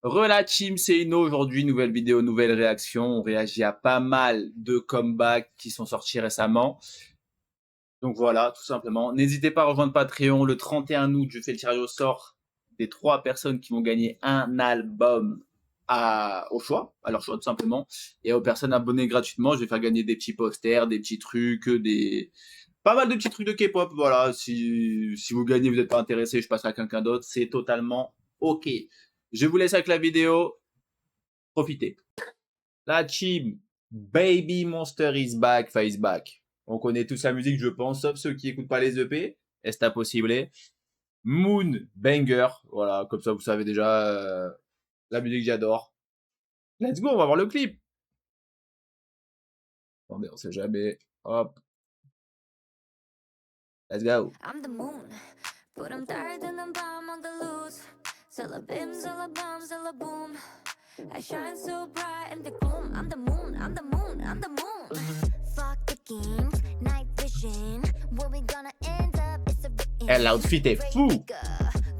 Rela team, c'est Ino aujourd'hui, nouvelle vidéo, nouvelle réaction. On réagit à pas mal de comebacks qui sont sortis récemment. Donc voilà, tout simplement. N'hésitez pas à rejoindre Patreon. Le 31 août, je fais le tirage au sort des 3 personnes qui vont gagner un album au choix, à leur choix tout simplement. Et aux personnes abonnées gratuitement, je vais faire gagner des petits posters, des petits trucs, pas mal de petits trucs de K-pop. Voilà, si vous gagnez, vous n'êtes pas intéressé, je passerai à quelqu'un d'autre. C'est totalement OK. Je vous laisse avec la vidéo. Profitez. La team Baby Monster is back, face back. On connaît tous la musique, je pense, sauf ceux qui écoutent pas les EP. Est-ce possible? Moon Banger. Voilà, comme ça vous savez déjà la musique que j'adore. Let's go, on va voir le clip. Attendez, on sait jamais. Hop. Let's go. I'm the moon, but I'm tired and I'm bomb on the loose. Bim, bum, boom. I shine so bright and the boom. I'm the moon, I'm the moon, I'm the moon. Fuck the games, night vision. Where we gonna end up? It's a Eh, l'outfit est fou.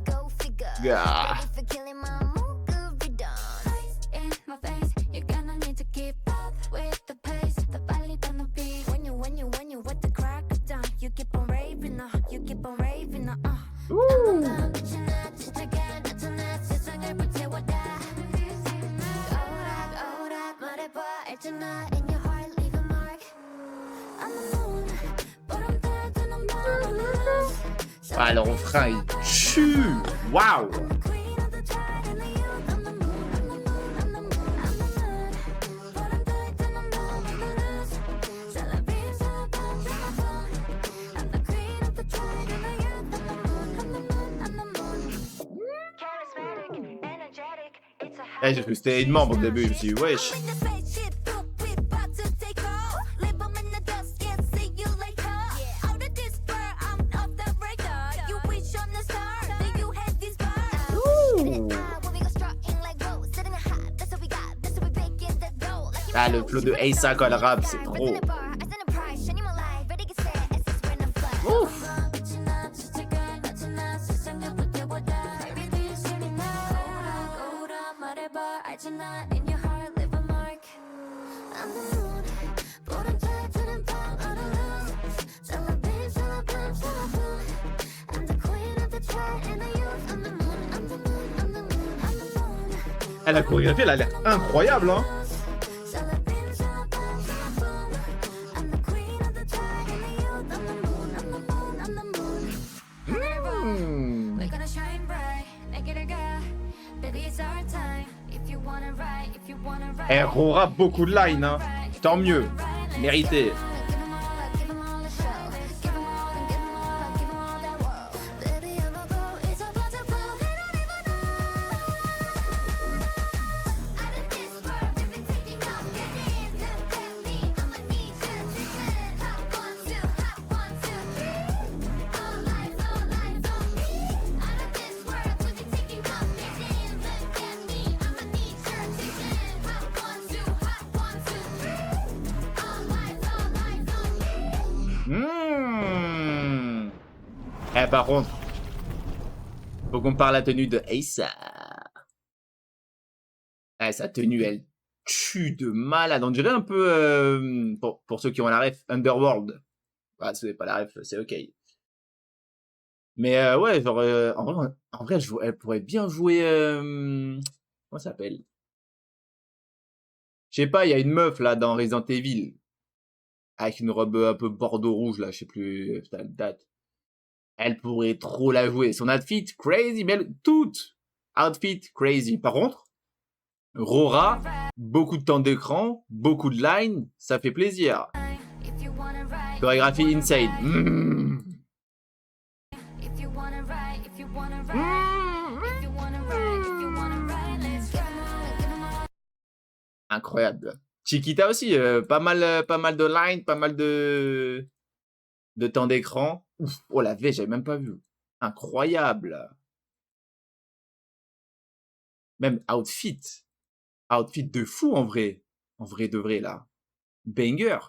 Go figure. Yeah. Ready for killing my mood, good redone. In my face, you're gonna need to keep up with the pace. The body on the beat. When you with the crack of dawn, you keep on raving, you keep on raving, Ah, le refrain il tue. Waouh. Eh, j'ai cru que c'était une membre au début, je me suis dit, wesh. Ah, le flow de Asa quand elle rappe, c'est trop. Ouf. Ah, la chorégraphie, elle a l'air incroyable, hein. Elle aura beaucoup de line, hein. Tant mieux. Mérité. Eh, par contre, faut qu'on parle la tenue de Asa. Eh, sa tenue, elle tue de malade. On dirait un peu, pour ceux qui ont la ref, Underworld. Ah, si vous n'avez pas la ref, c'est ok. Mais ouais, genre, en vrai elle pourrait bien jouer... comment ça s'appelle? Je sais pas, il y a une meuf là dans Resident Evil. Avec une robe un peu bordeaux-rouge là, je sais plus la date. Elle pourrait trop la jouer. Son outfit, crazy, belle, toute outfit, crazy. Par contre, Rora, beaucoup de temps d'écran, beaucoup de lines, ça fait plaisir. Chorégraphie insane. Incroyable. Chiquita aussi, pas mal de lines, pas mal de temps d'écran. Ouf, oh la V, j'avais même pas vu. Incroyable. Même outfit. Outfit de fou en vrai. En vrai de vrai là. Banger. De toute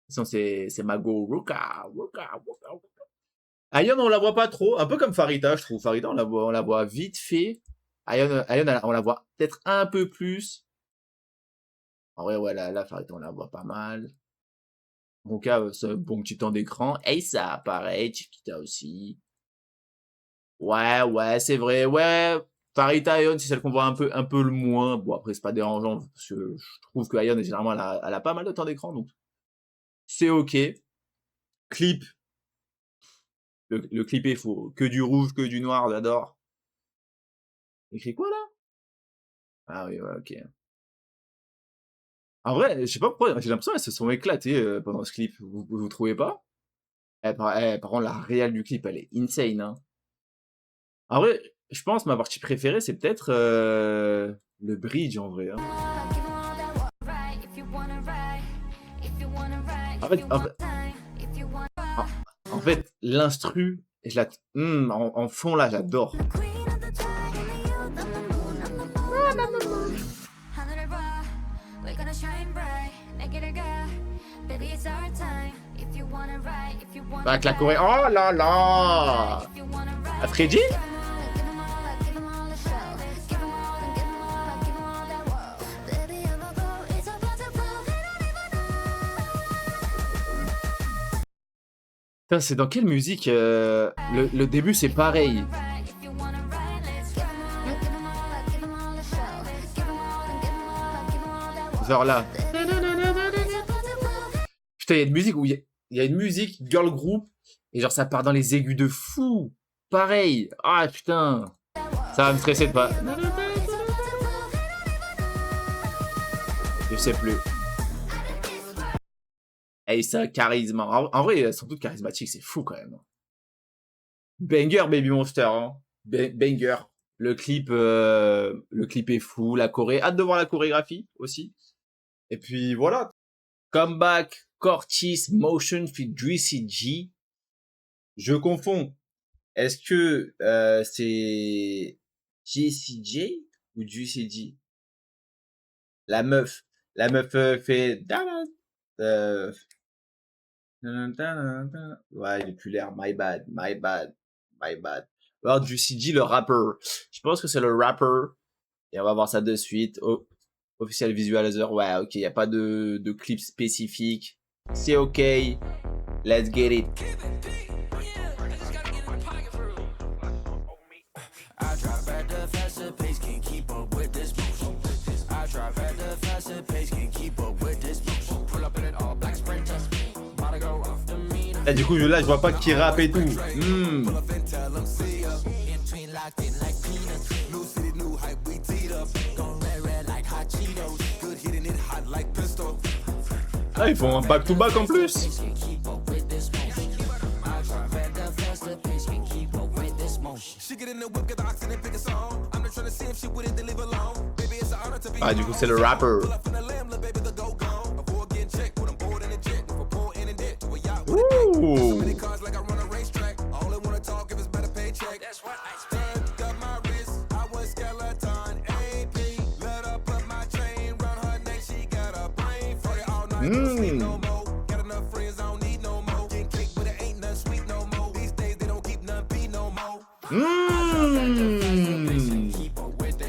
façon, c'est Mago Ruka. Ailleurs, on la voit pas trop. Un peu comme Farida, je trouve. Farida, on la voit vite fait. Ion, on la voit peut-être un peu plus. En vrai, ouais, là, Farita, on la voit pas mal. Bonka, c'est un bon petit temps d'écran. Aisa, pareil. Chiquita aussi. Ouais, c'est vrai. Ouais, Farita Ion, c'est celle qu'on voit un peu le moins. Bon, après, c'est pas dérangeant, parce que je trouve que Ion, généralement, elle a pas mal de temps d'écran, donc c'est OK. Clip. Le clip est faux. Que du rouge, que du noir, j'adore. Écrit quoi, là? Ah oui, ouais, OK. En vrai, je sais pas pourquoi, j'ai l'impression qu'elles se sont éclatées pendant ce clip. Vous trouvez pas? Par contre, la réal du clip, elle est insane, hein. En vrai, je pense ma partie préférée, c'est peut-être le bridge en vrai, hein. En fait, en fait, en fait, l'instru, je la, en fond là, j'adore. Avec la Corée, oh là là! À Freddy? Putain, c'est dans quelle musique le début c'est pareil. Genre là. Putain, il y a une musique où il y a une musique girl group et genre ça part dans les aigus de fou. Pareil. Ah putain. Ça va me stresser de pas. Je sais plus. Et ça, charisme. En vrai, elles sont toutes charismatiques, c'est fou quand même. Banger Baby Monster, hein. Banger. Le clip est fou. La choré. Hâte de voir la chorégraphie aussi. Et puis voilà. Comeback Cortis Motion feat. Juicy J. Je confonds. Est-ce que c'est JCJ ou Juicy J? La meuf fait ouais, il est plus l'air. My bad. Alors Juicy J, le rappeur. Je pense que c'est le rapper. Et on va voir ça de suite. Oh, official visualizer. Ouais, ok. Il n'y a pas de clip spécifique. C'est ok. Let's get it. Et du coup, là, je vois pas qui rappe et tout. Ah, ils font un back-to-back en plus. Ah, du coup, c'est le rapper. Ouh.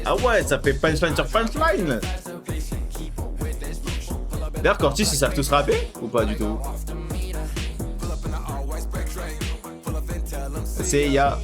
Ah ouais, ça fait punchline sur punchline. D'ailleurs, Cortis, ils savent tous rapper ou pas du tout? C'est ya.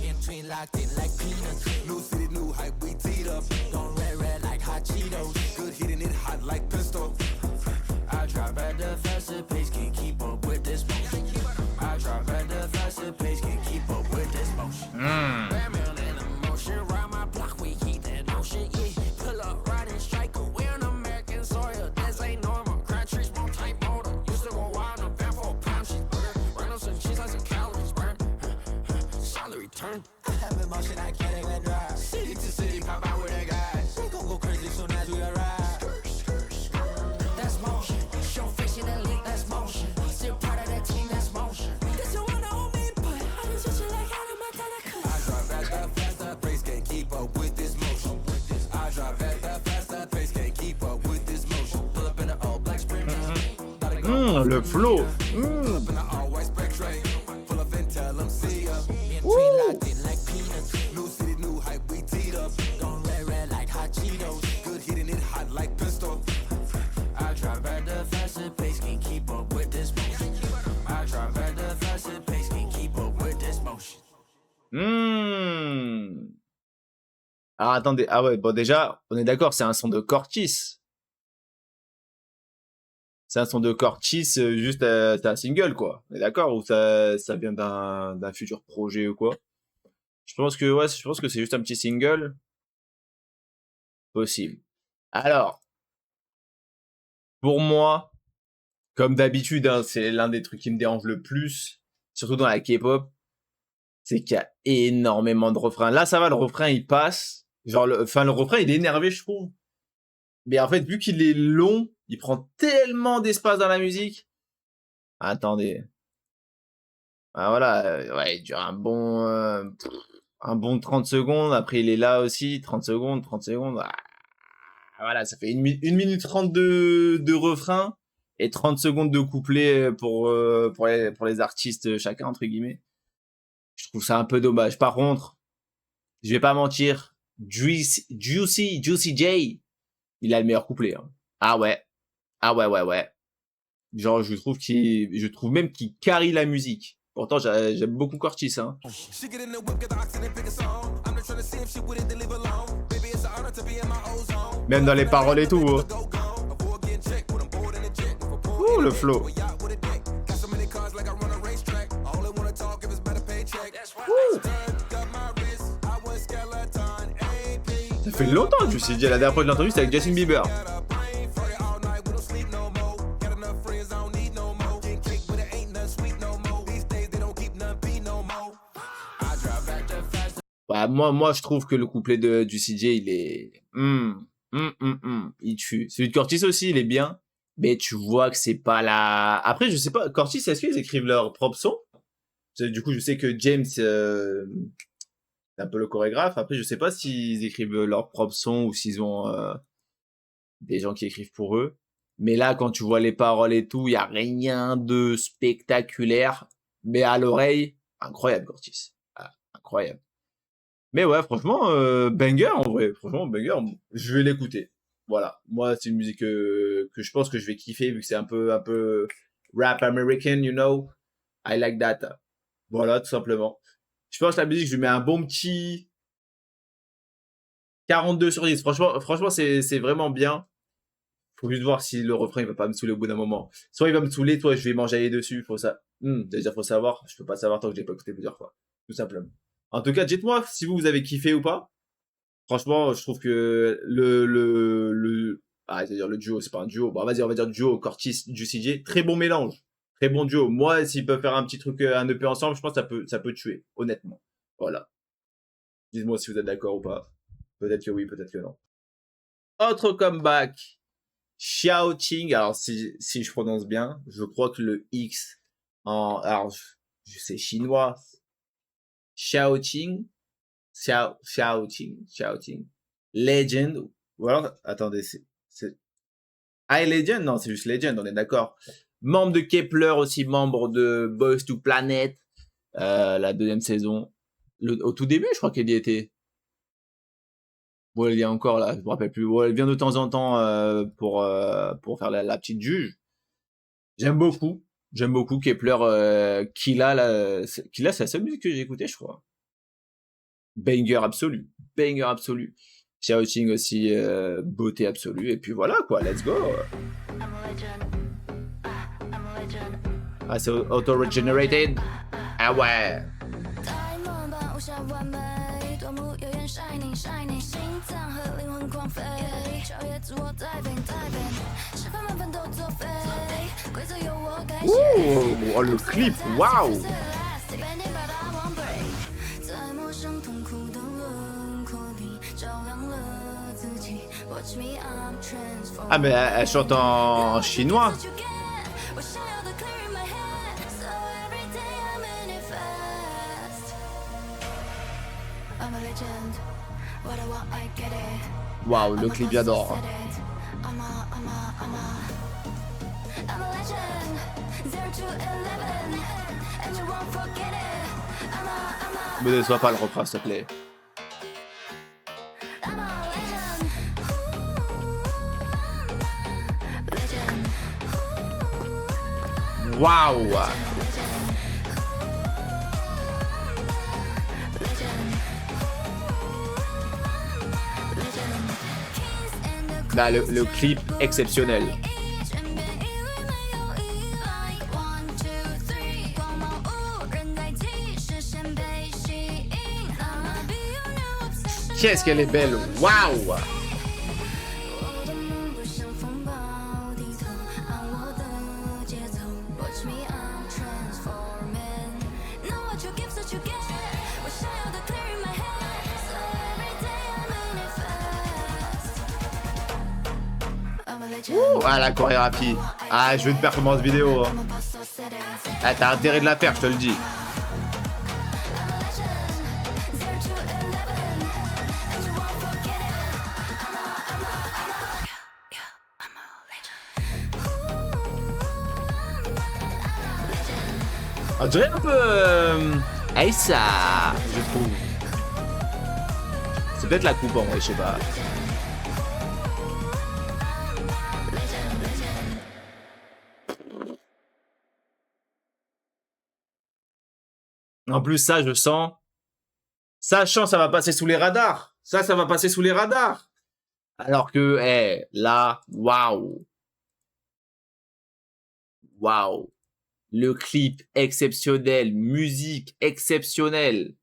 Le flow. Alors attendez, ah ouais, bon déjà, on est d'accord, c'est un son de Cortis. C'est un son de Cortis, juste c'est un single quoi. On est d'accord ou ça vient d'un futur projet ou quoi? Je pense que ouais, je pense que c'est juste un petit single possible. Alors, pour moi, comme d'habitude, hein, c'est l'un des trucs qui me dérange le plus, surtout dans la K-pop, c'est qu'il y a énormément de refrains. Là, ça va, le refrain il passe. Genre, le refrain il est énervé, je trouve. Mais en fait, vu qu'il est long, il prend tellement d'espace dans la musique. Attendez. Ah voilà, ouais, il dure un bon 30 secondes. Après, il est là aussi, 30 secondes, 30 secondes. Ah, voilà, ça fait 1 minute 30 de refrain et 30 secondes de couplet pour les artistes chacun, entre guillemets. Je trouve ça un peu dommage. Par contre, je vais pas mentir, Juicy J, il a le meilleur couplet. Hein. Ah ouais, ah ouais, ouais, ouais. Genre, je trouve même qu'il carry la musique. Pourtant, j'aime beaucoup Cortis, hein. Même dans les paroles et tout. Hein. Ouh, le flow. Ouh. Ça fait longtemps que je me suis dit, la dernière fois que j'ai entendu, c'était avec Justin Bieber. Bah, moi, je trouve que le couplet du CJ, il est, il tue. Celui de Cortis aussi, il est bien, mais tu vois que c'est pas la. Après, je sais pas, Cortis, est-ce qu'ils écrivent leur propre son? Du coup, je sais que James, c'est un peu le chorégraphe. Après, je sais pas s'ils écrivent leur propre son ou s'ils ont des gens qui écrivent pour eux. Mais là, quand tu vois les paroles et tout, il y a rien de spectaculaire, mais à l'oreille, incroyable, Cortis. Ah, incroyable. Mais ouais, franchement, banger en vrai. Franchement, banger, je vais l'écouter. Voilà. Moi, c'est une musique que je pense que je vais kiffer vu que c'est un peu rap American, you know. I like that. Voilà, tout simplement. Je pense que la musique, je lui mets un bon petit 42 sur 10. Franchement, c'est vraiment bien. Faut juste voir si le refrain, il va pas me saouler au bout d'un moment. Soit il va me saouler, toi, je vais m'enjailler dessus. Faut ça. Déjà, faut savoir. Je peux pas savoir tant que je l'ai pas écouté plusieurs fois. Tout simplement. En tout cas, dites-moi si vous avez kiffé ou pas. Franchement, je trouve que c'est-à-dire le duo, c'est pas un duo. Bon, vas-y, on va dire duo Cortis, Juicy J. Très bon mélange. Très bon duo. Moi, s'ils peuvent faire un petit truc, un EP ensemble, je pense que ça peut tuer, honnêtement. Voilà. Dites-moi si vous êtes d'accord ou pas. Peut-être que oui, peut-être que non. Autre comeback. Shouting. Alors, si je prononce bien, je crois que le X alors, je sais chinois. Shouting. Shouting. Legend. Ou alors, attendez, Legend? Non, c'est juste Legend, on est d'accord. Membre de Kepler aussi, membre de Boys to Planet, la deuxième saison. Au tout début, je crois qu'elle y était. Bon, elle y est encore là, je me rappelle plus. Bon, elle vient de temps en temps pour faire la petite juge. J'aime beaucoup Kepler. Killa, c'est la seule musique que j'ai écoutée, je crois. Banger absolu. Shouting aussi, beauté absolue. Et puis voilà, quoi, let's go. Ah, c'est auto-regenerated. Ah ouais. Ouh, oh, le clip, waouh. Ah mais elle chante en chinois. Waouh, le clip j'adore. Me déçois pas le refrain s'il te plaît. Waouh. Bah, le clip exceptionnel. Qu'est-ce qu'elle est belle! Waouh! Ah, la chorégraphie. Ah, je veux une performance vidéo. Hein. Ah, t'as intérêt de la faire, je te le dis. On dirait un peu Aïssa, je trouve. C'est peut-être la coupe en vrai, je sais pas. En plus, ça, je sens. Sachant, ça va passer sous les radars. Ça va passer sous les radars. Alors que, là, waouh. Waouh. Le clip exceptionnel, musique exceptionnelle.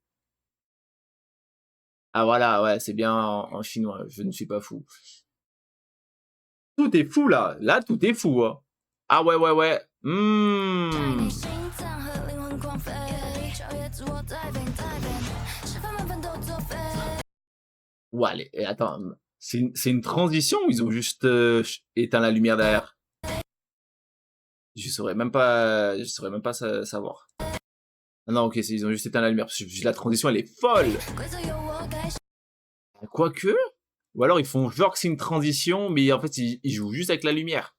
Ah voilà, ouais, c'est bien en chinois, je ne suis pas fou. Tout est fou là, là tout est fou. Hein. Ah ouais, ouais, ouais. Ouais, allez, attends, c'est une transition ou ils ont juste éteint la lumière derrière? Je saurais même pas savoir. Ah non, ok, ils ont juste éteint la lumière. Parce que la transition, elle est folle. Quoique, ou alors ils font genre que c'est une transition, mais en fait, ils jouent juste avec la lumière.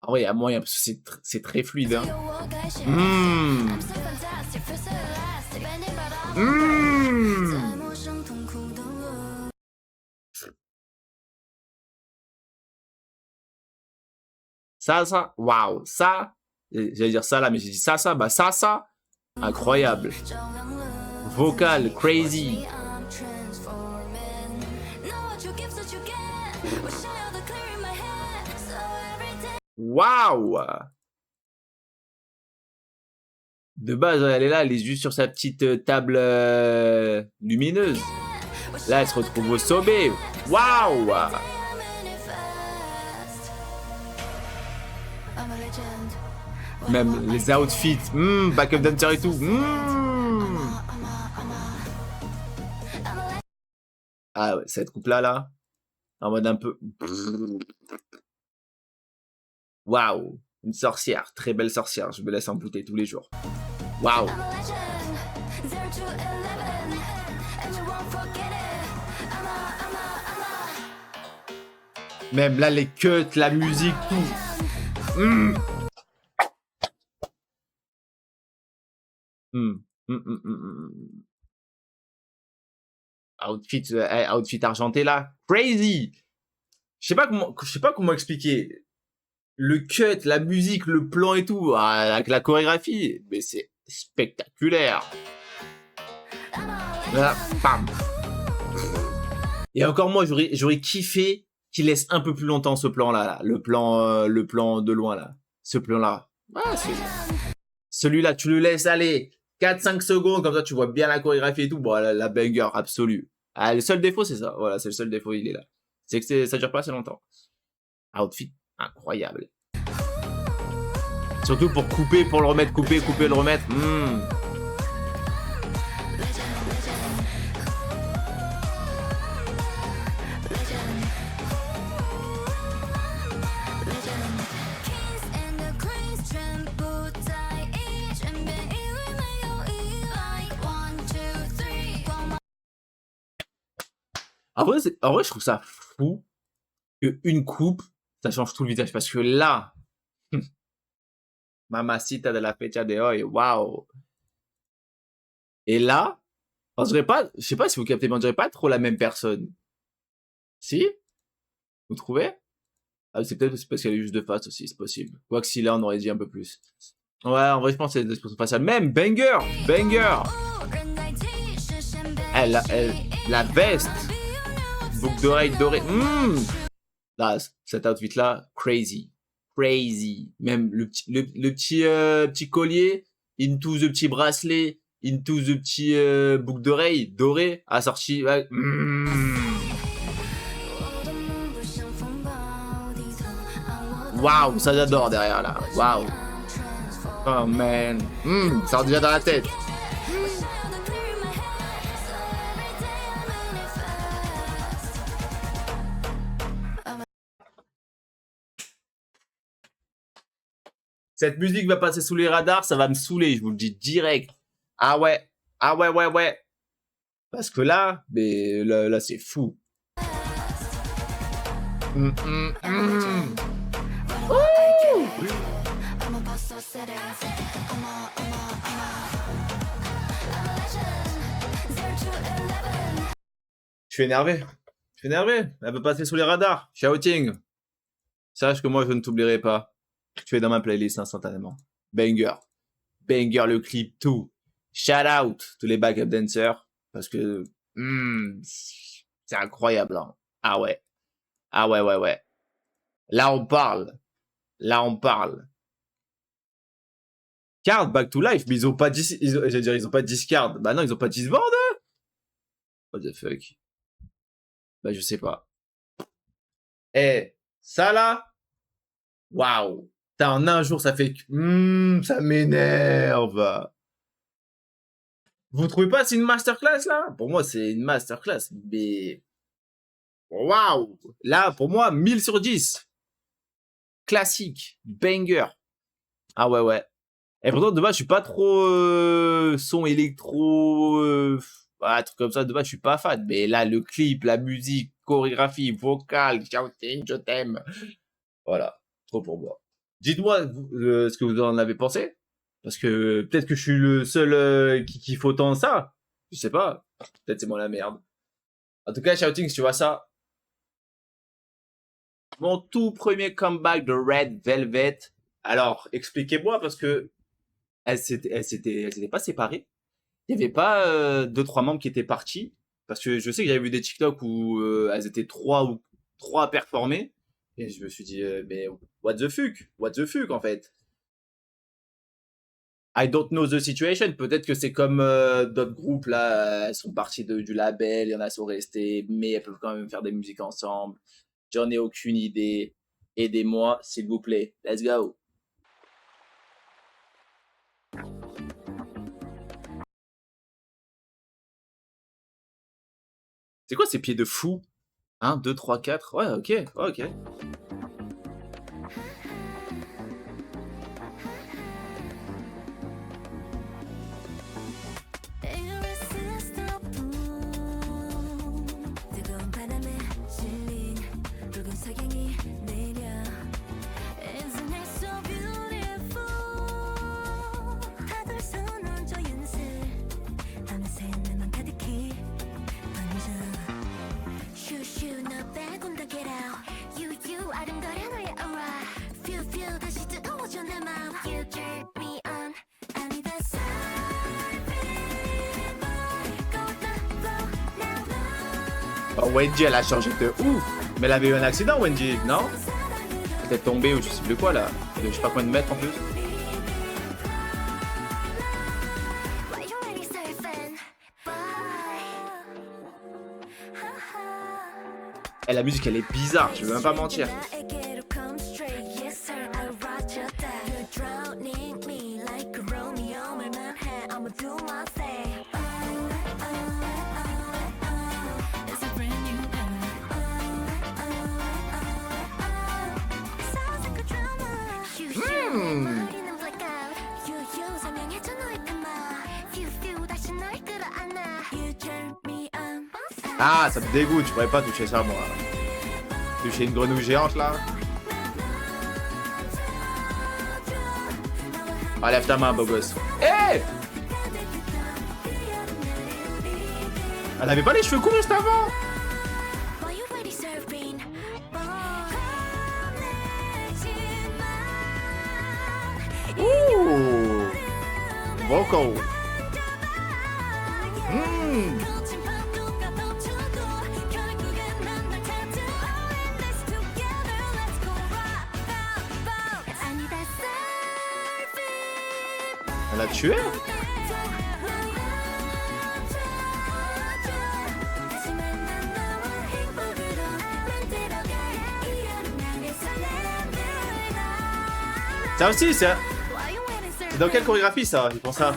Ah ouais, il y a moyen, parce que c'est très fluide. Hein. Ça, waouh, ça, j'allais dire ça là, mais j'ai dit ça, bah ça, incroyable. Vocal, crazy. Waouh! De base, elle est là, elle est juste sur sa petite table lumineuse. Là, elle se retrouve au sommet. Waouh! Même les outfits, backup dancer et tout. Ah ouais, cette coupe-là, en mode un peu... Waouh, une sorcière, très belle sorcière. Je me laisse embouter tous les jours. Waouh. Même là, les cuts, la musique, tout. Outfit argenté là, crazy. Je sais pas comment expliquer. Le cut, la musique, le plan et tout, avec la chorégraphie, mais c'est spectaculaire. Là, bam. Et encore moi, j'aurais kiffé qu'il laisse un peu plus longtemps ce plan-là, le plan de loin là, ce plan-là. Ah, celui-là, tu le laisses aller 4-5 secondes, comme ça tu vois bien la chorégraphie et tout. Bon, la banger absolue. Ah, le seul défaut, c'est ça. Voilà, c'est le seul défaut, il est là. C'est que ça dure pas assez longtemps. Outfit incroyable. Surtout pour couper, pour le remettre, couper, le remettre. En vrai, je trouve ça fou qu'une coupe, ça change tout le visage. Parce que là, Mamacita de la fecha de hoy, waouh. Et là, on dirait pas, je sais pas si vous captez, mais on dirait pas trop la même personne. Si? Vous trouvez? Ah, c'est peut-être parce qu'elle est juste de face aussi, c'est possible. Quoique si là, on aurait dit un peu plus. Ouais, en vrai, je pense que c'est des expressions faciales. Même, banger! La veste! Boucle d'oreille dorée. Là, cet outfit-là, crazy. Crazy. Même le petit collier, into the petit bracelet, into the petit boucle d'oreille doré, assorti. Ouais. Waouh, ça j'adore derrière là. Waouh. Oh man. Ça rentre déjà dans la tête. Cette musique va passer sous les radars, ça va me saouler, je vous le dis direct. Ah ouais. Ah ouais, ouais, ouais. Parce que là, mais là c'est fou. Je suis énervé. Je suis énervé. Elle veut passer sous les radars. Shouting. Sache que moi, je ne t'oublierai pas. Tu es dans ma playlist instantanément. Banger. Banger le clip, tout. Shout out tous les backup dancers. Parce que c'est incroyable. Hein. Ah ouais. Ah ouais, ouais, ouais. Là, on parle. Là, on parle. Card Back to Life, mais ils ont pas ils ont pas discard. Bah non, ils ont pas disboard. What the fuck. Bah je sais pas. Eh, ça là. Waouh. En un jour, ça fait que... ça m'énerve. Vous trouvez pas c'est une masterclass là? Pour moi, c'est une masterclass. Mais... Waouh. Là, pour moi, 1000 sur 10. Classique. Banger. Ah ouais, ouais. Et pourtant, de base, je suis pas trop son électro... truc comme ça, de base, je suis pas fan. Mais là, le clip, la musique, chorégraphie, vocale, shouting, je t'aime. Voilà. Trop pour moi. Dites-moi ce que vous en avez pensé. Parce que peut-être que je suis le seul qui kiffe autant ça. Je sais pas. Peut-être c'est moi la merde. En tout cas, Shouting, si tu vois ça. Mon tout premier comeback de Red Velvet. Alors, expliquez-moi parce que elles s'étaient pas séparées. Il y avait pas 2-3 membres qui étaient partis. Parce que je sais que j'avais vu des TikTok où elles étaient 3 à performer. Et je me suis dit, mais what the fuck en fait. I don't know the situation. Peut-être que c'est comme d'autres groupes là, elles sont parties du label, il y en a qui sont restés, mais elles peuvent quand même faire des musiques ensemble. J'en ai aucune idée. Aidez-moi, s'il vous plaît. Let's go. C'est quoi ces pieds de fou? 1, 2, 3, 4. Ouais, ok, ok. Oh, Wendy, elle a changé de ouf. Mais elle avait eu un accident, Wendy, non? Elle était tombée ou je sais plus quoi, là. Je sais pas combien de mètres en plus. Et la musique, elle est bizarre, je vais même pas mentir. Ah, ça me dégoûte, je pourrais pas toucher ça, moi. Toucher une grenouille géante, là. Ah, lève ta main, beau gosse. Hé! Elle avait pas les cheveux courts juste avant? Ouh! Vocal. On l'a tué? Ça aussi, c'est dans quelle chorégraphie ça? Ils font ça.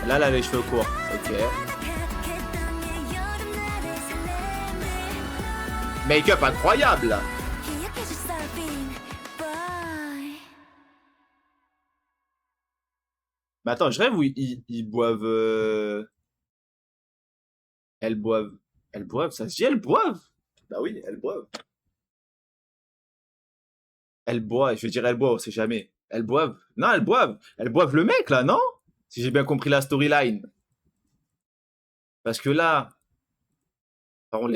Là, elle a les cheveux courts. Ok. Make-up incroyable. Mais attends, je rêve où ils boivent. Elles boivent. Elles boivent, ça se dit, elles boivent. Bah oui, elles boivent. Elles boivent, je vais dire elles boivent, on sait jamais. Elles boivent. Non, elles boivent. Elles boivent le mec là, non? Si j'ai bien compris la storyline. Parce que là. Par contre,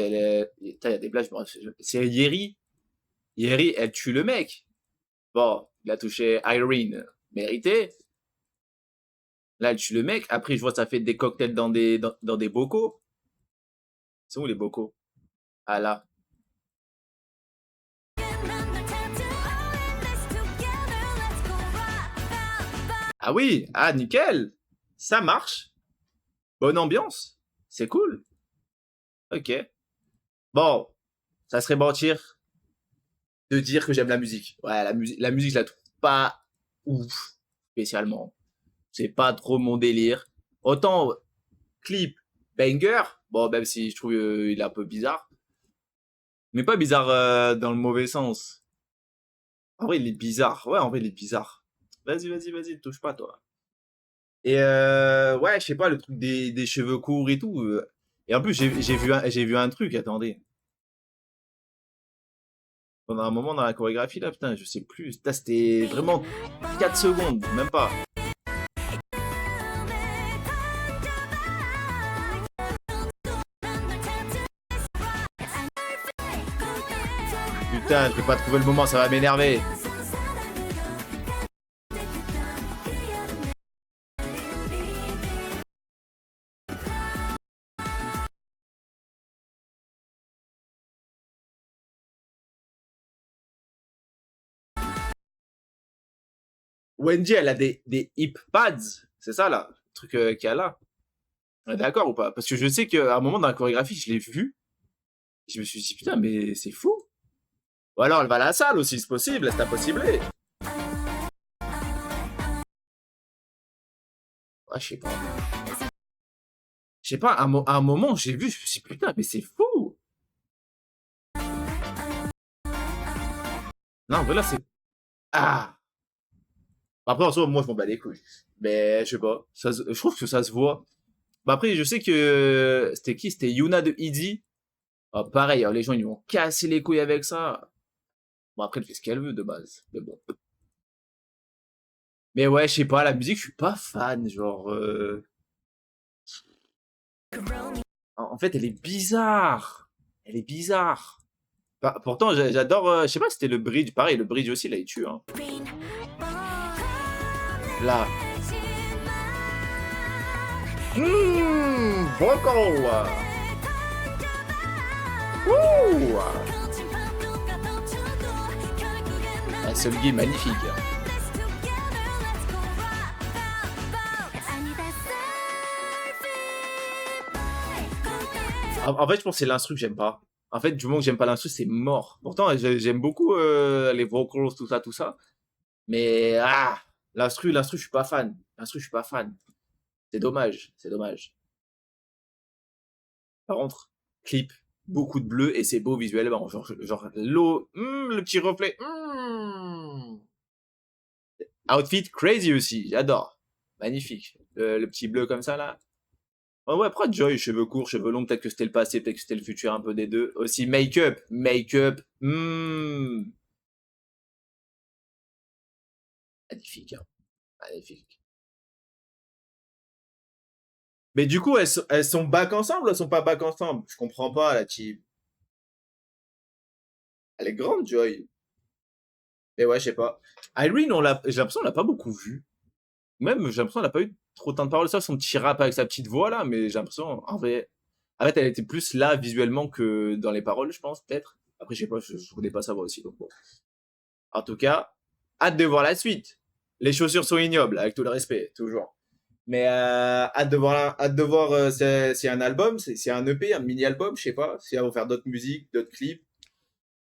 putain, il y a des blagues, c'est Yeri. Yeri, elle tue le mec. Bon, il a touché Irene. Mérité. Là, elle tue le mec. Après, je vois ça fait des cocktails dans des bocaux. C'est où les bocaux? Ah là. Ah oui, ah nickel. Ça marche. Bonne ambiance. C'est cool. Ok. Bon, ça serait mentir de dire que j'aime la musique. Ouais, la musique, je la trouve pas ouf, spécialement. C'est pas trop mon délire. Autant, clip, banger, bon, même si je trouve il est un peu bizarre. Mais pas bizarre dans le mauvais sens. En vrai, il est bizarre. Ouais, en vrai, il est bizarre. Vas-y, touche pas, toi. Et ouais, je sais pas, le truc des cheveux courts et tout. Et en plus, j'ai vu un truc, attendez. Pendant un moment dans la chorégraphie, là, putain, je sais plus. C'était vraiment 4 secondes, même pas. Putain, je vais pas trouver le moment, ça va m'énerver. Wendy, elle a des hip pads, c'est ça là, le truc qu'il y a là. On est d'accord ou pas? Parce que je sais qu'à un moment dans la chorégraphie, je l'ai vu. Je me suis dit, putain, mais c'est fou. Ou alors elle va à la salle aussi, c'est possible, c'est impossible. Ouais, je sais pas. Je sais pas, à un moment, j'ai vu, je me suis dit, putain, mais c'est fou. Non, voilà, c'est. Ah! Après, en soi, moi, je m'en bats les couilles. Mais je sais pas, je trouve que ça se voit. Bah après, je sais que c'était qui? C'était Yuna de Idi. Ah, pareil, hein, les gens ils vont casser les couilles avec ça. Bon après, elle fait ce qu'elle veut de base. Mais bon. Mais ouais, je sais pas, la musique, je suis pas fan. Genre, en fait, elle est bizarre. Elle est bizarre. Pourtant, j'adore. Je sais pas, c'était le bridge. Pareil, le bridge aussi, là, il tue. Hein. Là. Vocal. Ouh. Ah, ce est magnifique. En fait, je pense que c'est l'instru que j'aime pas. En fait, du moment que j'aime pas l'instru, c'est mort. Pourtant, j'aime beaucoup les vocals, tout ça. Mais l'instru, je suis pas fan. L'instru, je suis pas fan. C'est dommage, c'est dommage. Par contre, clip, beaucoup de bleu et c'est beau visuellement. Genre l'eau, le petit reflet. Outfit crazy aussi, j'adore. Magnifique. Le petit bleu comme ça là. Oh ouais, après Joy, cheveux courts, cheveux longs, peut-être que c'était le passé, peut-être que c'était le futur, un peu des deux. Aussi make-up, magnifique, hein. Magnifique. Mais du coup, elles sont back ensemble ou elles sont pas back ensemble? Je comprends pas, la team. Elle est grande, Joy. Mais ouais, je sais pas. Irene, j'ai l'impression qu'on l'a pas beaucoup vue. Même, j'ai l'impression qu'elle a pas eu trop de temps de parole. Ça, son petit rap avec sa petite voix là, mais j'ai l'impression, en vrai, Arrête, elle était plus là visuellement que dans les paroles, je pense, peut-être. Après, je sais pas, je connais pas sa voix aussi. Donc bon. En tout cas, hâte de voir la suite. Les chaussures sont ignobles, avec tout le respect, toujours. Mais hâte de voir c'est un album, c'est un EP, un mini-album, je sais pas. Si elles vont faire d'autres musiques, d'autres clips.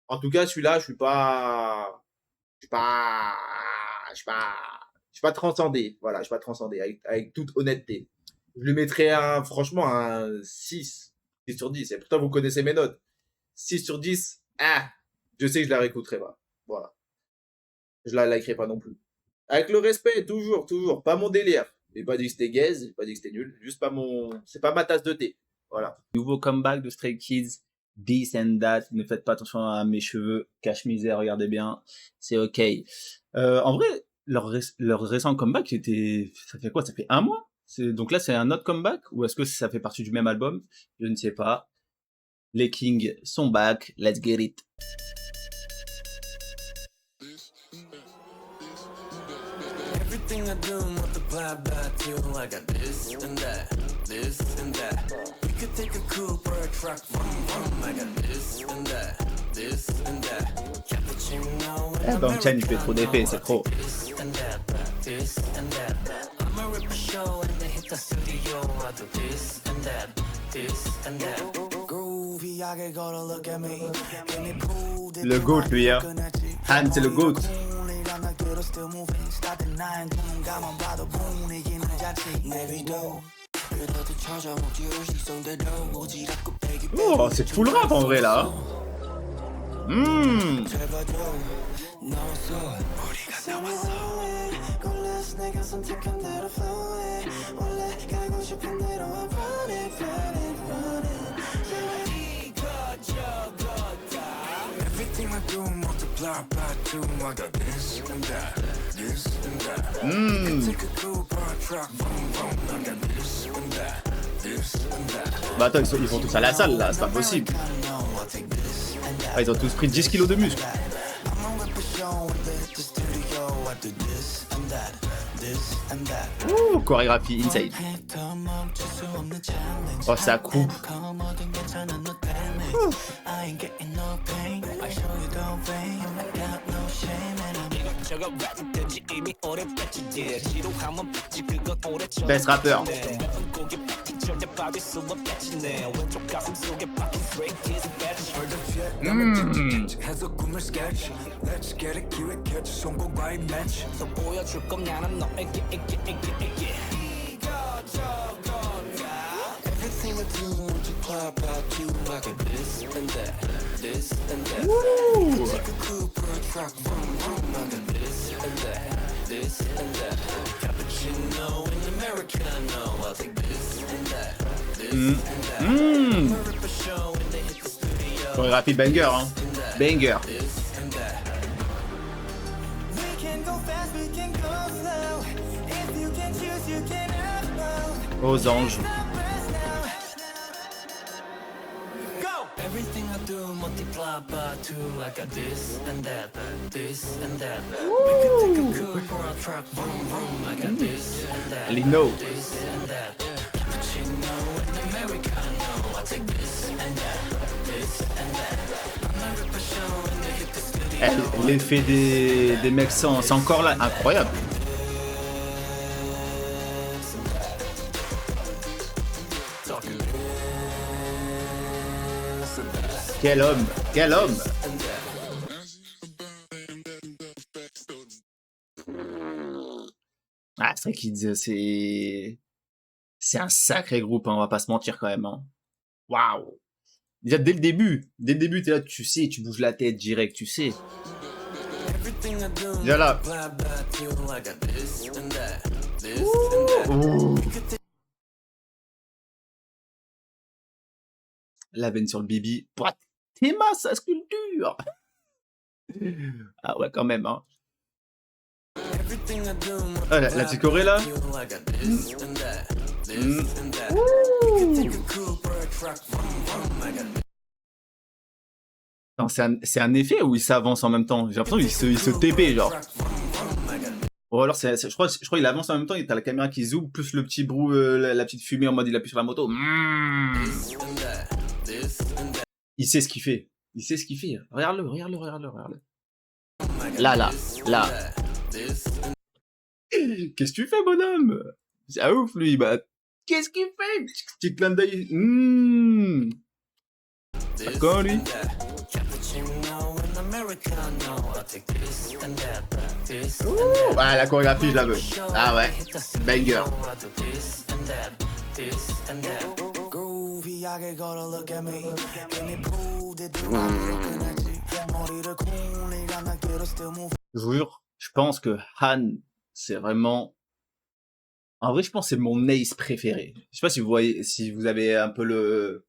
En tout cas, celui-là, je suis pas, je suis pas transcendé. Voilà, je suis pas transcendé, avec toute honnêteté. Je lui mettrais franchement, un 6 sur 10. Et pourtant, vous connaissez mes notes. 6 sur 10, je sais que je la réécouterai pas. Voilà. Je la likerai pas non plus. Avec le respect, toujours, toujours. Pas mon délire. J'ai pas dit que c'était gaze, j'ai pas dit que c'était nul. Juste pas c'est pas ma tasse de thé. Voilà. Nouveau comeback de Stray Kids. This and that. Ne faites pas attention à mes cheveux. Cache-misère, regardez bien. C'est ok. En vrai, leur récent comeback, ça fait quoi? Ça fait un mois? Donc là, c'est un autre comeback? Ou est-ce que ça fait partie du même album? Je ne sais pas. Les Kings sont back. Let's get it. Everything I do multiply by 2. I got this and that, this and that. We could take a coupe or a truck, vroom, vroom. I got this and that, this and that. Cappuccino and Dans le chaîne, il fait trop d'effets, c'est trop. this and that, this and that. I'ma rip a show and then hit the studio. I do this and that, this and that. Groovy, I get gotta look at me. Le GOAT, lui, hein. Han, c'est le GOAT. Oh, c'est full rap en vrai là. Everything I do multiply by 2. I got this and that, this and that. Could take a coupe or a truck, vroom, vroom. I got this and that, this and that. Bah attends, ils vont tous à la salle là, c'est pas possible. Ah, ils ont tous pris 10 kilos de muscle. Ouh, chorégraphie insane. Oh, ça coupe. Best rappeur. Chorégraphie banger, hein. Banger. Aux anges. Everything I do multiply by 2. I got this and that, this and that. We could take a coupe or a truck, vroom, vroom. I got this and that, Lino. this and that. Cappuccino and Americano. I take this and that, this and that. I'ma rip a show and then hit the studio. L'effet des mecs sans, c'est encore là, incroyable. Quel homme, quel homme. Ah, Stray Kids, c'est un sacré groupe, hein, on va pas se mentir quand même. Hein. Waouh. Déjà dès le début, t'es là, tu sais, tu bouges la tête direct, tu sais. Déjà là. Ouh. La veine sur le bibi. T'es masse, sa sculpture. Ah ouais, quand même, hein. Ah, la petite choré là. Non, c'est un effet où il s'avance en même temps. J'ai l'impression qu'il se TP, genre. Ou alors, je crois qu'il avance en même temps, et t'as la caméra qui zoome, plus le petit brou, la petite fumée en mode il appuie sur la moto. Il sait ce qu'il fait. Il sait ce qu'il fait. Regarde-le, regarde-le, regarde-le, regarde-le. Là, là, là. Qu'est-ce que tu fais, bonhomme? C'est à ouf, lui. Bah, qu'est-ce qu'il fait? Petit clin d'œil. Pas con, lui. Ouh, ah, la chorégraphie, je la veux. Ah ouais, banger. Je vous jure, je pense que Han, c'est vraiment... En vrai, je pense que c'est mon Ace préféré. Je sais pas si vous voyez, si vous avez un peu le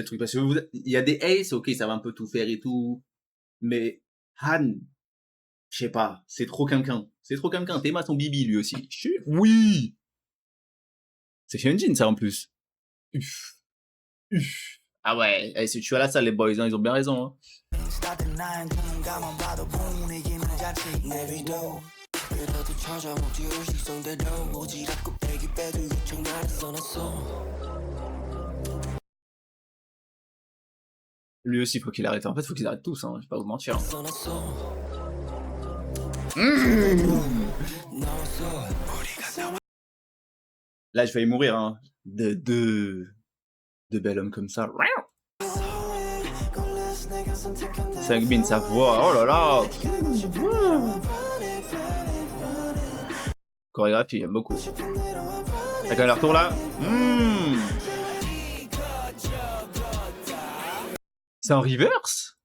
truc. Parce que il y a des Ace, ok, ça va un peu tout faire et tout. Mais Han, je sais pas, c'est trop quelqu'un. C'est trop quelqu'un. Théma son bibi, lui aussi. Oui! C'est Hyunjin, ça, en plus. Uff. Uff. Ah ouais, eh, si tu es à la salle, les boys, hein, ils ont bien raison. Hein. Lui aussi, faut qu'il arrête. En fait, faut qu'ils arrêtent tous, hein, je vais pas vous mentir. Là, je vais y mourir, hein. De bel homme comme ça. Sangbin, sa voix, oh là là. Chorégraphie, j'aime beaucoup. T'as quand même le retour là. C'est en reverse?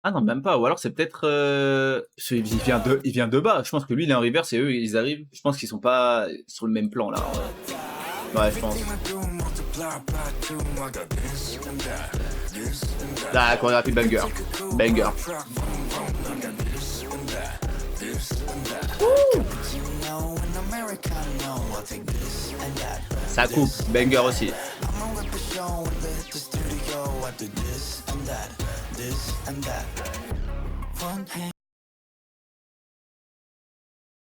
Ah non, même pas. Ou alors c'est peut-être... il vient de bas. Je pense que lui, il est en reverse et eux, ils arrivent. Je pense qu'ils sont pas sur le même plan là. Ouais, je pense. La chorégraphie banger. Banger. Ça coupe. Banger aussi.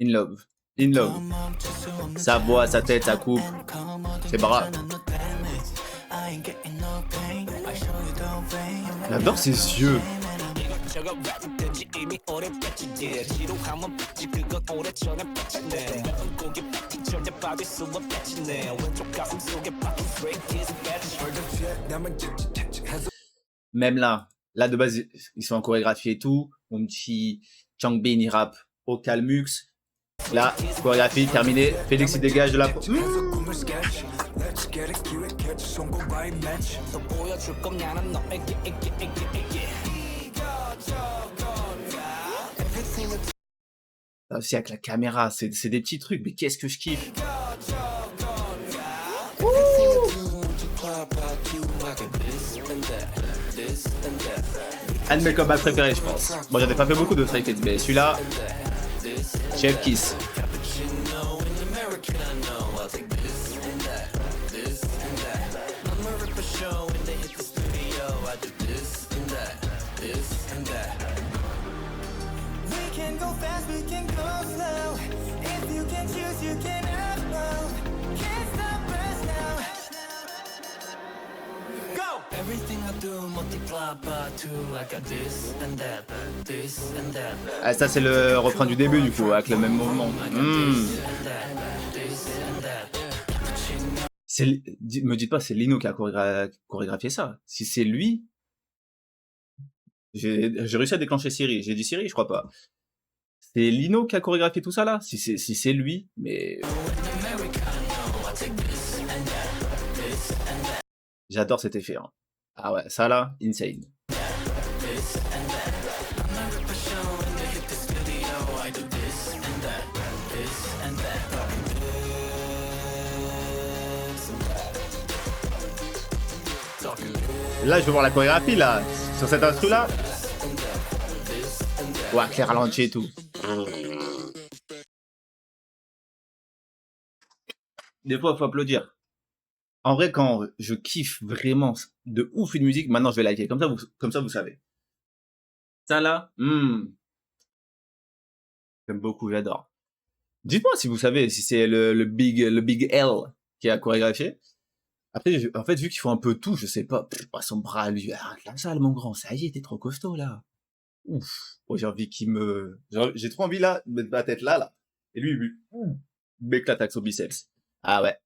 In love. In love. Sa voix, sa tête, sa coupe. C'est brave. J'adore ses yeux. Même là de base, ils sont en chorégraphie et tout. Mon petit Changbin, il rappe au calmux. Là, chorégraphie terminée. Félix, il dégage de la... Là aussi, avec la caméra, c'est des petits trucs, mais qu'est-ce que je kiffe. Un de mes combats préférés, je pense. Bon, j'en ai pas fait beaucoup de Stray Kids, mais celui-là, Chef Kiss. Ah, ça c'est le refrain du début du coup, avec le même mouvement. Me dites pas c'est Lino qui a chorégraphié ça. Si c'est lui, j'ai réussi à déclencher Siri. J'ai dit Siri, je crois pas. C'est Lino qui a chorégraphié tout ça là. Si c'est lui, mais... J'adore cet effet. Hein. Ah ouais, ça là, insane. Là, je veux voir la chorégraphie, là. Sur cet instru, là. Ouais, clair ralenti et tout. Des fois, il faut applaudir. En vrai, quand je kiffe vraiment de ouf une musique, maintenant, je vais liker. Comme ça, vous savez. Ça, là, J'aime beaucoup, j'adore. Dites-moi si vous savez, si c'est le Big L qui a chorégraphié. Après, en fait, vu qu'ils font un peu tout, je sais pas. Son bras, lui, arrête la salle, mon grand. Ça y est, t'es trop costaud, là. Ouf. Oh, j'ai envie qu'il me... J'ai trop envie, là, de mettre ma tête là. Et lui, il m'éclate avec son biceps. Ah ouais.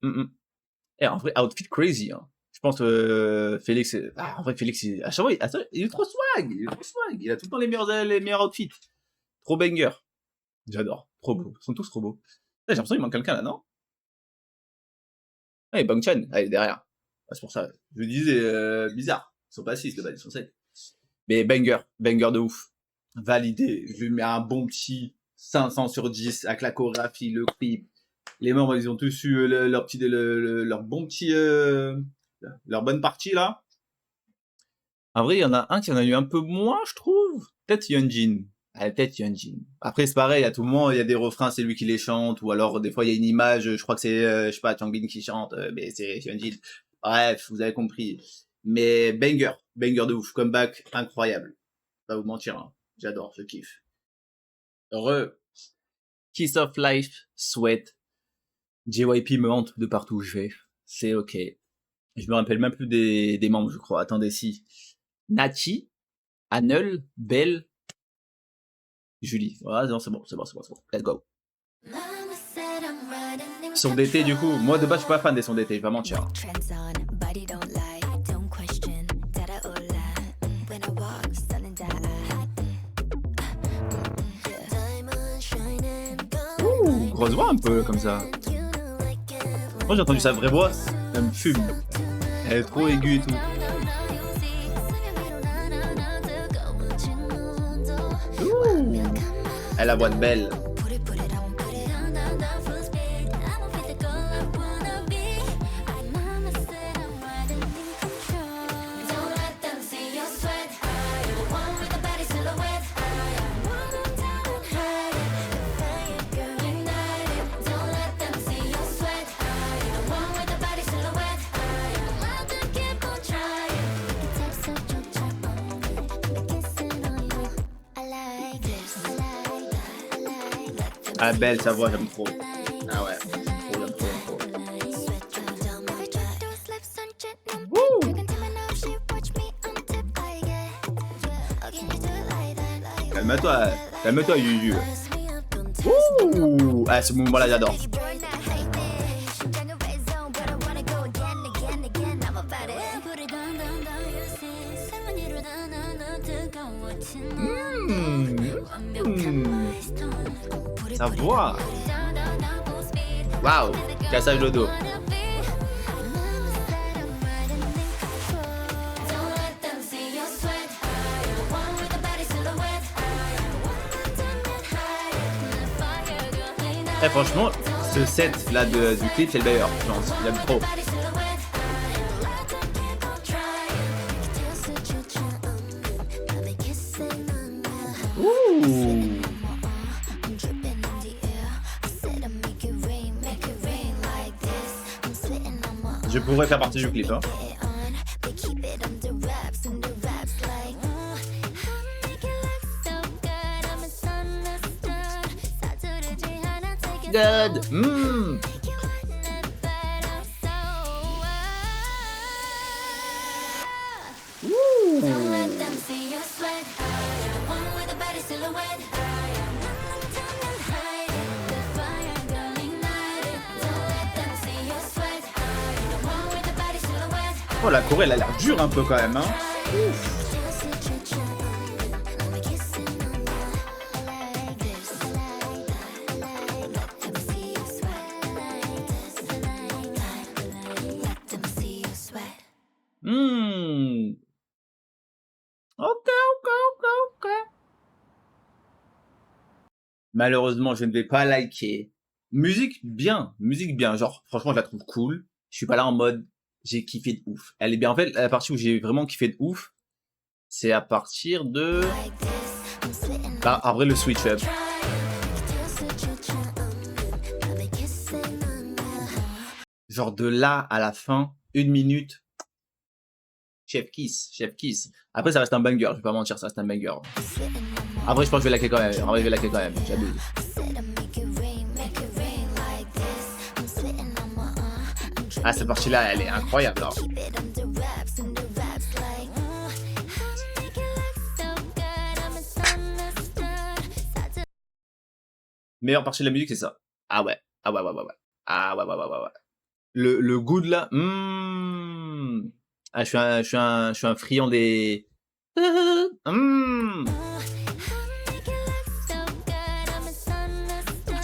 Et en vrai, outfit crazy, hein. Je pense Félix... en vrai, Félix, à chaque fois, il est trop swag. Il a tout le temps les meilleurs outfits. Trop banger. J'adore. Trop beau. Ils sont tous trop beaux. J'ai l'impression qu'il manque quelqu'un, là, non? Ah, et Bang Chan, elle est derrière. C'est pour ça. Je me disais, bizarre. Ils sont pas 6, de base, ils sont 7. Mais banger de ouf. Validé. Je lui mets un bon petit 500 sur 10 avec la chorégraphie, le clip. Les membres, ils ont tous eu leur bon petit, leur bonne partie, là. En vrai, il y en a un qui en a eu un peu moins, je trouve. Peut-être Yeonjin. Peut-être Yeonjin. Après, c'est pareil, à tout moment, il y a des refrains, c'est lui qui les chante, ou alors, des fois, il y a une image, je crois que c'est, je sais pas, Changbin qui chante, mais c'est Yeonjin. Bref, vous avez compris. Mais banger de ouf, comeback incroyable. Pas vous mentir, hein. J'adore, je kiffe. Kiss of Life, Sweat. JYP me hante de partout où je vais. C'est ok. Je me rappelle même plus des membres, je crois. Attendez, si. Nachi, Anel, Belle, Julie. Voilà, non, c'est bon. Let's go. Son d'été, du coup. Moi, de base, je suis pas fan des sons d'été, je vais pas mentir. Grosse voix un peu comme ça. Moi j'ai entendu sa vraie voix, elle me fume. Elle est trop aiguë et tout. Ouh. Elle a la voix de belle. Ah belle sa voix, j'aime trop. Ah ouais, j'aime trop. Wouh. Calme-toi Yuyu. Ouh. Ah ce moment-là j'adore. Sa voix. Waouh, cassage de dos. Eh, franchement, ce set là du clip, c'est le meilleur. J'aime trop. Ouh. Je pourrais faire partie du clip, hein. Good. Oh la choré elle a l'air dure un peu quand même, hein. Ok. Malheureusement, je ne vais pas liker. Musique bien. Genre, franchement, je la trouve cool. Je suis pas là en mode, j'ai kiffé de ouf. Elle est bien. En fait, la partie où j'ai vraiment kiffé de ouf, c'est à partir de... Bah, en vrai, le switch up. Genre de là à la fin, 1 minute. Chef kiss. Après, ça reste un banger. Je vais pas mentir, ça reste un banger. Après, je pense que je vais laquer quand même. J'abuse. Ah, cette partie-là, elle est incroyable. Alors. Keep it under wraps and the raps like I'ma make it look so good, I'm misunderstood. Start to Meilleure partie de la musique, c'est ça. Ah ouais. Ah ouais, ouais, ouais, ouais. Ah ouais, ouais, ouais, ouais, ouais. Le good là. Ah, je suis un friand des. I'ma make it look so good, I'm misunderstood.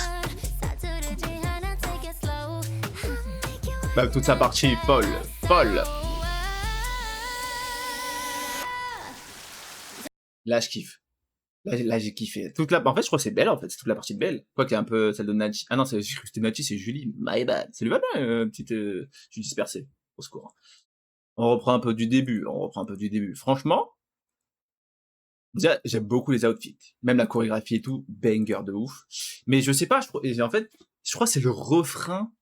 Start to the G, now take it slow. I'ma make you Bah, toute sa partie folle, folle. Là, je kiffe. Là, j'ai kiffé. En fait, je crois que c'est Belle, en fait. C'est toute la partie de Belle. Quoi qu'il y a un peu celle de Nachi. Ah non, j'ai cru que c'était Nachi, c'est Julie. My bad. Salut, va bien, petite. Je suis dispersé. Au secours. On reprend un peu du début. Franchement, déjà, j'aime beaucoup les outfits. Même la chorégraphie et tout. Banger de ouf. Mais je sais pas, en fait, je crois que c'est le refrain.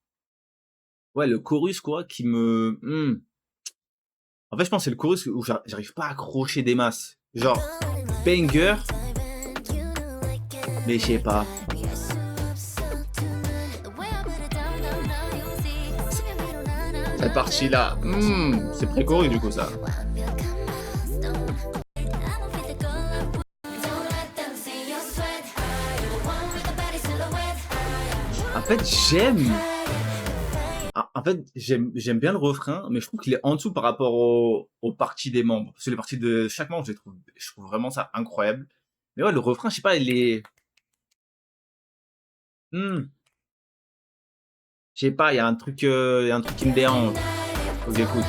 Ouais, le chorus, quoi, qui me. En fait, je pense que c'est le chorus où j'arrive pas à accrocher des masses. Genre, banger, mais je sais pas. Cette partie-là, c'est pré-chorus du coup, ça. En fait, j'aime bien le refrain, mais je trouve qu'il est en dessous par rapport aux parties des membres. Parce que les parties de chaque membre, je trouve vraiment ça incroyable. Mais ouais, le refrain, je sais pas, il est. Je sais pas, il y a un truc qui me dérange. Faut que j'écoute.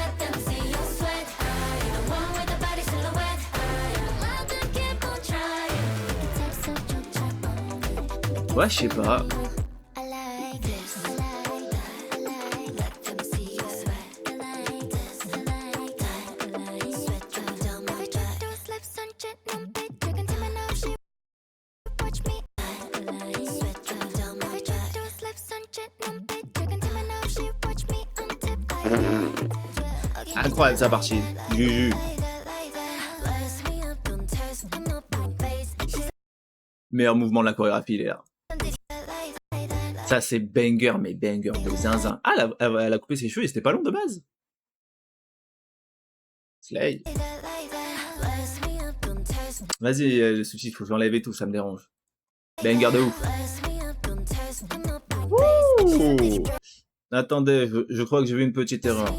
Ouais, je sais pas. Incroyable sa partie. Juju. Meilleur mouvement de la chorégraphie, il est là. Ça, c'est banger, mais banger de zinzin. Ah, elle a coupé ses cheveux et c'était pas long de base. Slay. Vas-y, le sous-titre, faut que j'enlève et tout, ça me dérange. Banger de ouf. Ouh. Attendez, je crois que j'ai vu une petite erreur.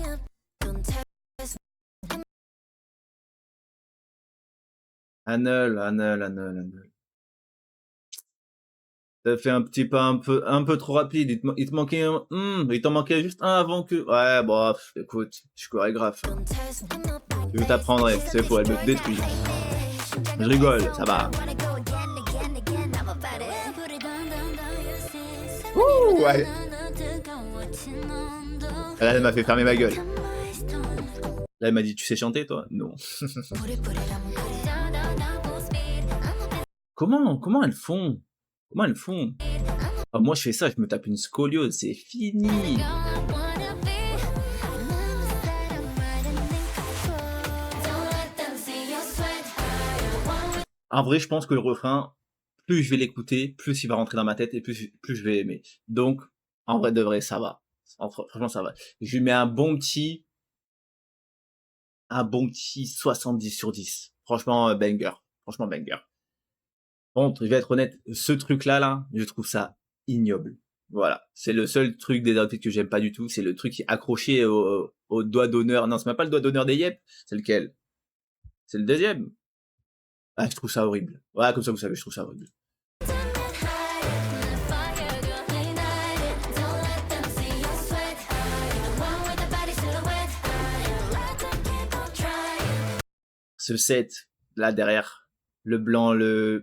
Annul. T'as fait un petit pas un peu trop rapide. Il te manquait il t'en manquait juste un avant que. Ouais, bon, écoute, je suis chorégraphe. Je t'apprendrai, c'est faux, elle me détruit. Je rigole, ça va. Ouh, ouais. Là, elle m'a fait fermer ma gueule. Là, elle m'a dit, tu sais chanter, toi? Non. Comment elles font? Ah, moi, je fais ça, je me tape une scoliose, c'est fini. En vrai, je pense que le refrain, plus je vais l'écouter, plus il va rentrer dans ma tête et plus je vais aimer. Donc, en vrai de vrai, ça va. Franchement, ça va. Je lui mets un bon petit 70 sur 10. Franchement, banger. Franchement, banger. Bon, je vais être honnête, ce truc-là, je trouve ça ignoble. Voilà. C'est le seul truc des outfits que j'aime pas du tout. C'est le truc qui est accroché au doigt d'honneur. Non, c'est même pas le doigt d'honneur des yep. C'est lequel? C'est le deuxième. Ah, je trouve ça horrible. Voilà, comme ça, vous savez, je trouve ça horrible. Ce set, là, derrière, le blanc, les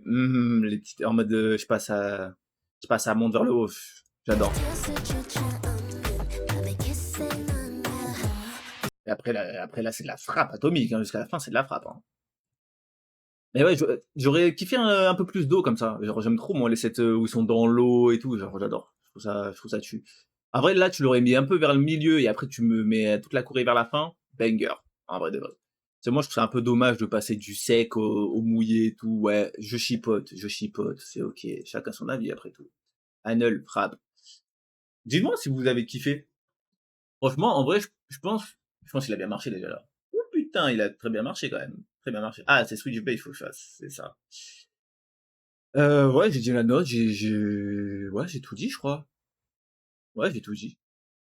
petites, en mode, je passe à monte vers le haut. J'adore. Et après là, c'est de la frappe atomique, hein. Jusqu'à la fin, c'est de la frappe, hein. Mais ouais, j'aurais kiffé un peu plus d'eau comme ça. Genre, j'aime trop, moi, les sets où ils sont dans l'eau et tout. Genre, j'adore. Je trouve ça tue. En vrai, là, tu l'aurais mis un peu vers le milieu et après, tu me mets toute la choré vers la fin. Banger. En vrai de vrai. C'est moi, je trouve ça un peu dommage de passer du sec au mouillé et tout. Ouais, je chipote. C'est ok. Chacun son avis après tout. Annul, frappe. Dites-moi si vous avez kiffé. Franchement, en vrai, je pense qu'il a bien marché déjà là. Oh putain, il a très bien marché quand même. Très bien marché. Ah, c'est Switchblade, il faut que je fasse, c'est ça. Ouais, j'ai dit la note, ouais, j'ai tout dit, je crois. Ouais, j'ai tout dit.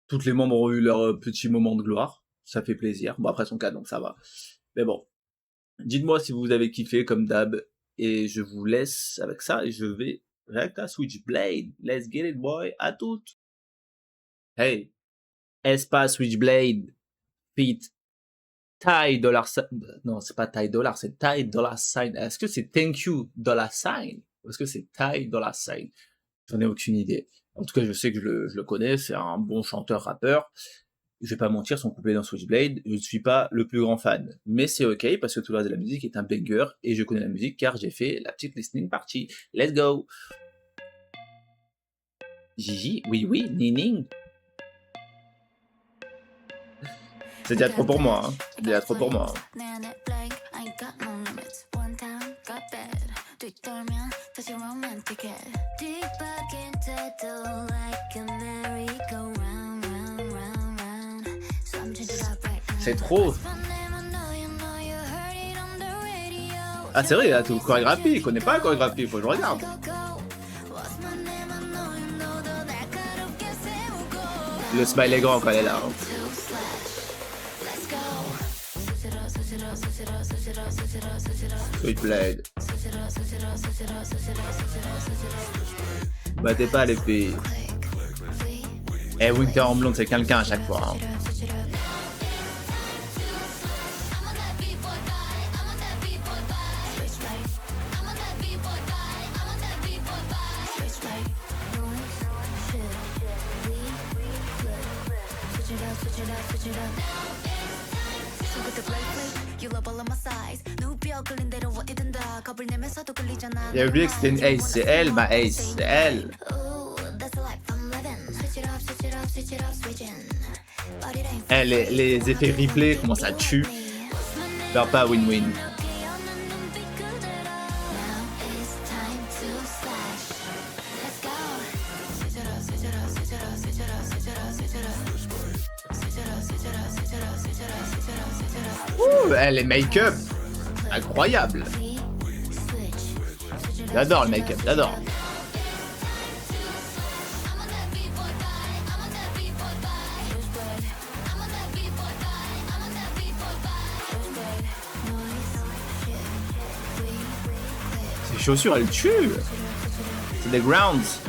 Toutes les membres ont eu leur petit moment de gloire. Ça fait plaisir. Bon, après son cas, donc ça va. Mais bon, dites-moi si vous avez kiffé comme d'hab. Et je vous laisse avec ça et je vais react à Switchblade. Let's get it, boy. À toutes. Hey, espace Switchblade. Feat. Ty dollar sign. Non, c'est pas Ty dollar, c'est Ty dollar sign. Est-ce que c'est thank you dollar sign? Ou est-ce que c'est Ty dollar sign? J'en ai aucune idée. En tout cas, je sais que je le connais, c'est un bon chanteur-rappeur. Je vais pas mentir, son couplet dans Switchblade, je ne suis pas le plus grand fan. Mais c'est ok, parce que tout le reste de la musique est un banger, et je connais la musique car j'ai fait la petite listening party. Let's go! Gigi, oui, oui, Nining. C'est déjà trop pour moi, hein. C'est déjà trop pour moi. Hein. C'est trop. Ah c'est vrai, il a tout chorégraphie, il connaît pas la chorégraphie, il faut que je regarde. Le smile est grand quand elle est là. Hein. Switchblade. Battez pas les filles. Eh, Winter en blonde, c'est quelqu'un à chaque fois. Hein. Il a oublié que c'était une Ace, c'est elle, ma Ace, c'est elle. Eh, les effets replay, comment ça tue. Faire pas win-win. Ouh, les make-up, incroyable. J'adore le make-up, j'adore. Ces chaussures, elles tuent. C'est des grounds.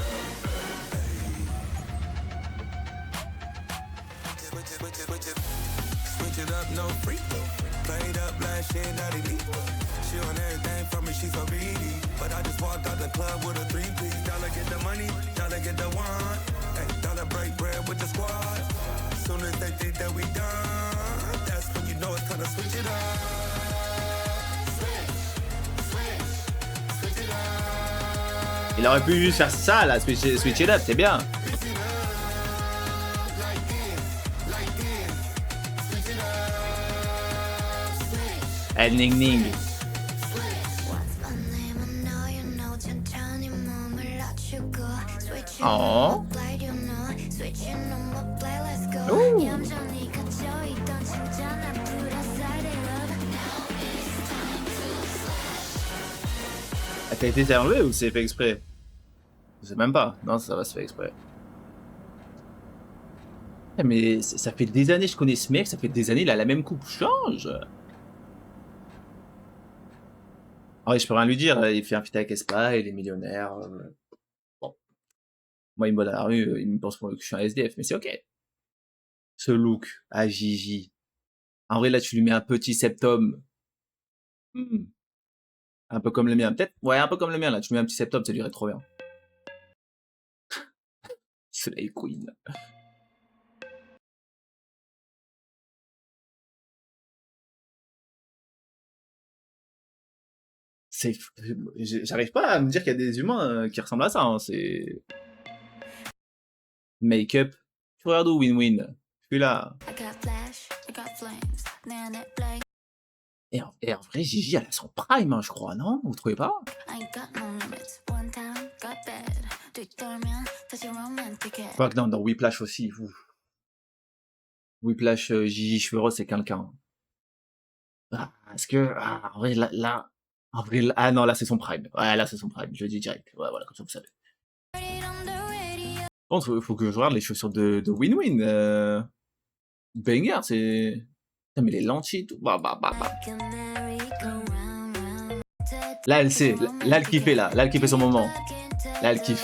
Il aurait pu juste faire ça là, switch it up, c'est bien. El Ning Ning. Oh. Ouh. La qualité s'est enlevée ou c'est fait exprès? Je sais même pas. Non, ça va se faire exprès. Mais ça fait des années que je connais ce mec, ça fait des années il a la même coupe. Change. Ah ouais, je peux rien lui dire, il fait un feat avec Espa, il est millionnaire. Bon. Moi, il me voit dans la rue, il me pense que je suis un SDF, mais c'est ok. Ce look à Gigi. En vrai, là, tu lui mets un petit septum. Un peu comme le mien, peut-être. Ouais, un peu comme le mien, là. Tu mets un petit septum, ça lui irait trop bien. Slay Queen. J'arrive pas à me dire qu'il y a des humains qui ressemblent à ça. Hein. C'est make-up. Tu regardes où Win-Win? Je suis là. Et en vrai, Gigi, elle a son prime, hein, je crois, non? Vous trouvez pas? Quoique dans Whiplash aussi. Whiplash, Gigi cheveux roses, c'est quelqu'un. Ah, est-ce que en vrai là, en vrai là, ah non là c'est son prime. Ouais là c'est son prime. Je le dis direct. Ouais voilà comme ça vous savez. Par contre faut que je regarde les chaussures de Win-Win. Banger c'est. Putain mais les lentilles tout. Bah. Là elle sait. Là elle kiffait là. Là elle kiffait son moment. Là elle kiffe.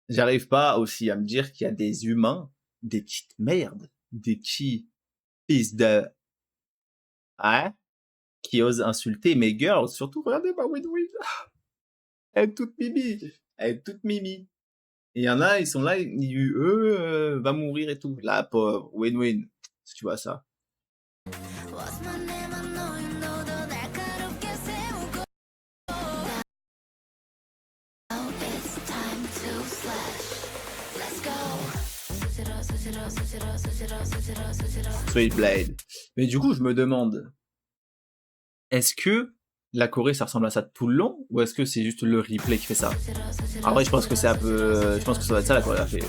J'arrive pas aussi à me dire qu'il y a des humains, des petites merdes, des petits fils de... Ouais, qui osent insulter mes girls. Surtout, regardez ma Win-Win. Elle est toute mimi. Elle est toute mimi. Et il y en a, ils sont là, eux, va mourir et tout. Là, pauvre, Win-Win. Si tu vois ça. Switchblade. Mais du coup, je me demande, est-ce que la Corée, ça ressemble à ça tout le long, ou est-ce que c'est juste le replay qui fait ça? En vrai, je pense que c'est un peu, je pense que ça va être ça la chorégraphie.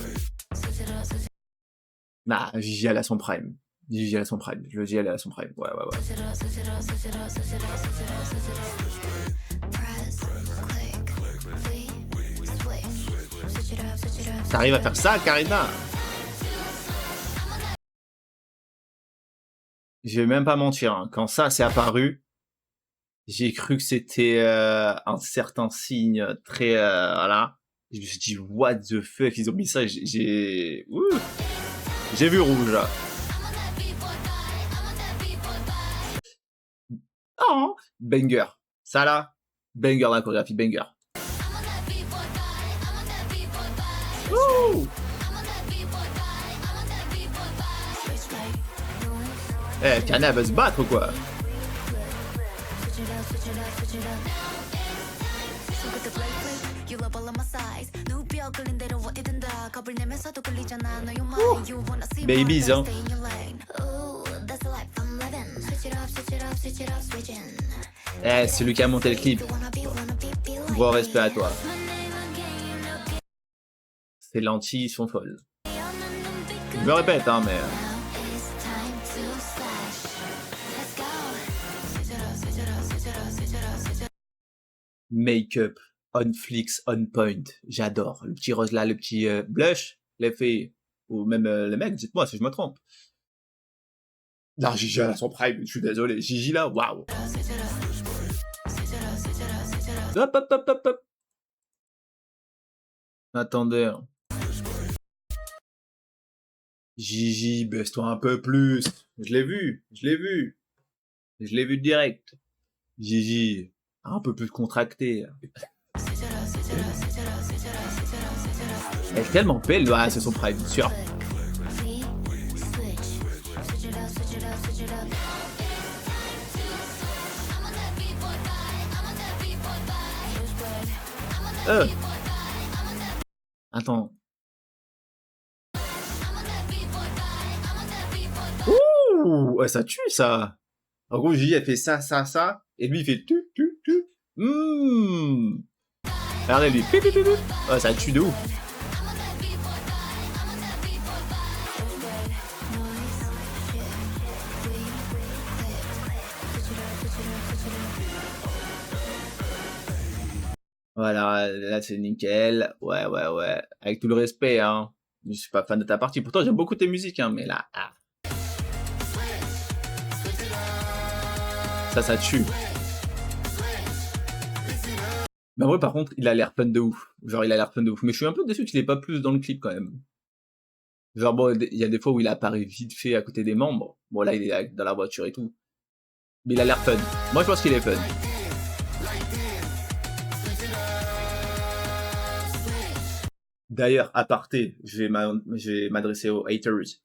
Nah, Gigi elle a son prime. Gigi elle a son prime. Je le dis, elle a son prime. Ouais. T'arrives à faire ça, Karina? Je vais même pas mentir, hein. Quand ça s'est apparu, j'ai cru que c'était un certain signe très voilà. Je me suis dit what the fuck, ils ont mis ça, j'ai vu rouge là. Oh, banger. Ça là, banger la chorégraphie, banger. Ouh. Eh, Kana va se battre ou quoi? Babies, hein. Eh, c'est lui qui a monté le clip. Gros respect à toi. Ces lentilles sont folles. Je me répète, hein, mais... Make-up, on flicks, on point. J'adore. Le petit rose là, le petit blush, les filles, ou même les mecs, dites-moi si je me trompe. Non, Gigi elle a son prime, je suis désolé. Gigi là, waouh. Hop. Attendez. Hein. Gigi, baisse-toi un peu plus. Je l'ai vu. Je l'ai vu direct. Gigi, un peu plus contracté. Elle est tellement belle, ah, c'est son prime, sûr. Attends. Ouh, ouais, ça tue ça. En gros, Gigi elle fait ça, et lui il fait tu. Regardez lui. Ouais, ça tue de ouf. Voilà, là c'est nickel. Ouais. Avec tout le respect, hein. Je suis pas fan de ta partie. Pourtant, j'aime beaucoup tes musiques, hein, mais là, ah. Ça tue. Mais en vrai, par contre, il a l'air fun de ouf. Genre, il a l'air fun de ouf. Mais je suis un peu déçu qu'il ait pas plus dans le clip, quand même. Genre, bon, il y a des fois où il apparaît vite fait à côté des membres. Bon, là, il est dans la voiture et tout. Mais il a l'air fun. Moi, je pense qu'il est fun. D'ailleurs, aparté, je vais m'adresser aux haters.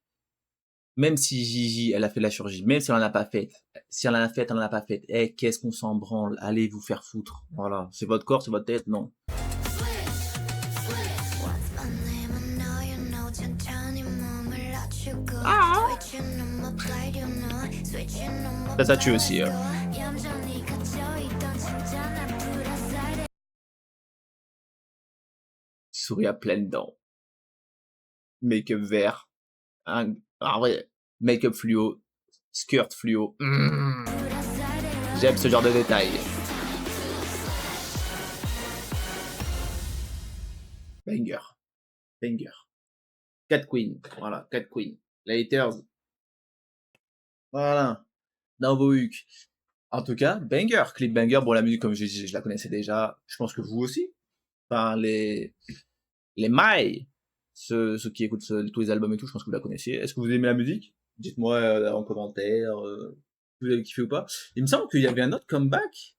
Même si Gigi, elle a fait la chirurgie, même si elle en a pas faite, si elle en a fait, elle en a pas faite, eh, qu'est-ce qu'on s'en branle? Allez vous faire foutre. Voilà, c'est votre corps, c'est votre tête, non. Ah. Ça tue aussi. Souris à pleines dents. Make-up vert. En vrai, make-up fluo. Skirt fluo. J'aime ce genre de détails. Banger. Banger. Cat Queen. Voilà, Cat Queen. Laters. Voilà. Dans vos hucs. En tout cas, banger. Clip banger. Bon, la musique, comme j'ai dit, je la connaissais déjà. Je pense que vous aussi. Enfin, les mailles. Ceux qui écoutent tous les albums et tout, je pense que vous la connaissiez. Est-ce que vous aimez la musique? Dites-moi en commentaire si vous avez kiffé ou pas. Il me semble qu'il y avait un autre comeback.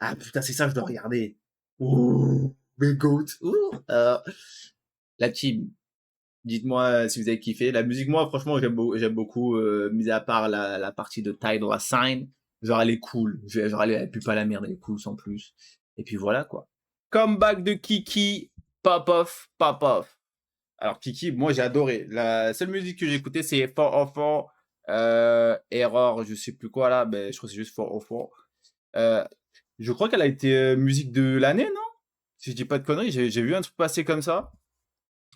Ah putain, c'est ça, je dois regarder. Ouh, mes goats. Ouh. La team. Dites-moi si vous avez kiffé. La musique, moi, franchement, j'aime beaucoup. Mis à part la partie de Tidal Sign. Genre, elle est cool. Genre, elle pue pas la merde, elle est cool sans plus. Et puis voilà, quoi. Comeback de Kiki. Pop off, pop off. Alors, Kiki, moi, j'ai adoré. La seule musique que j'ai écoutée, c'est 404. Error, je sais plus quoi, là. Ben, je crois que c'est juste 404. Je crois qu'elle a été musique de l'année, non? Si je dis pas de conneries, j'ai vu un truc passer comme ça.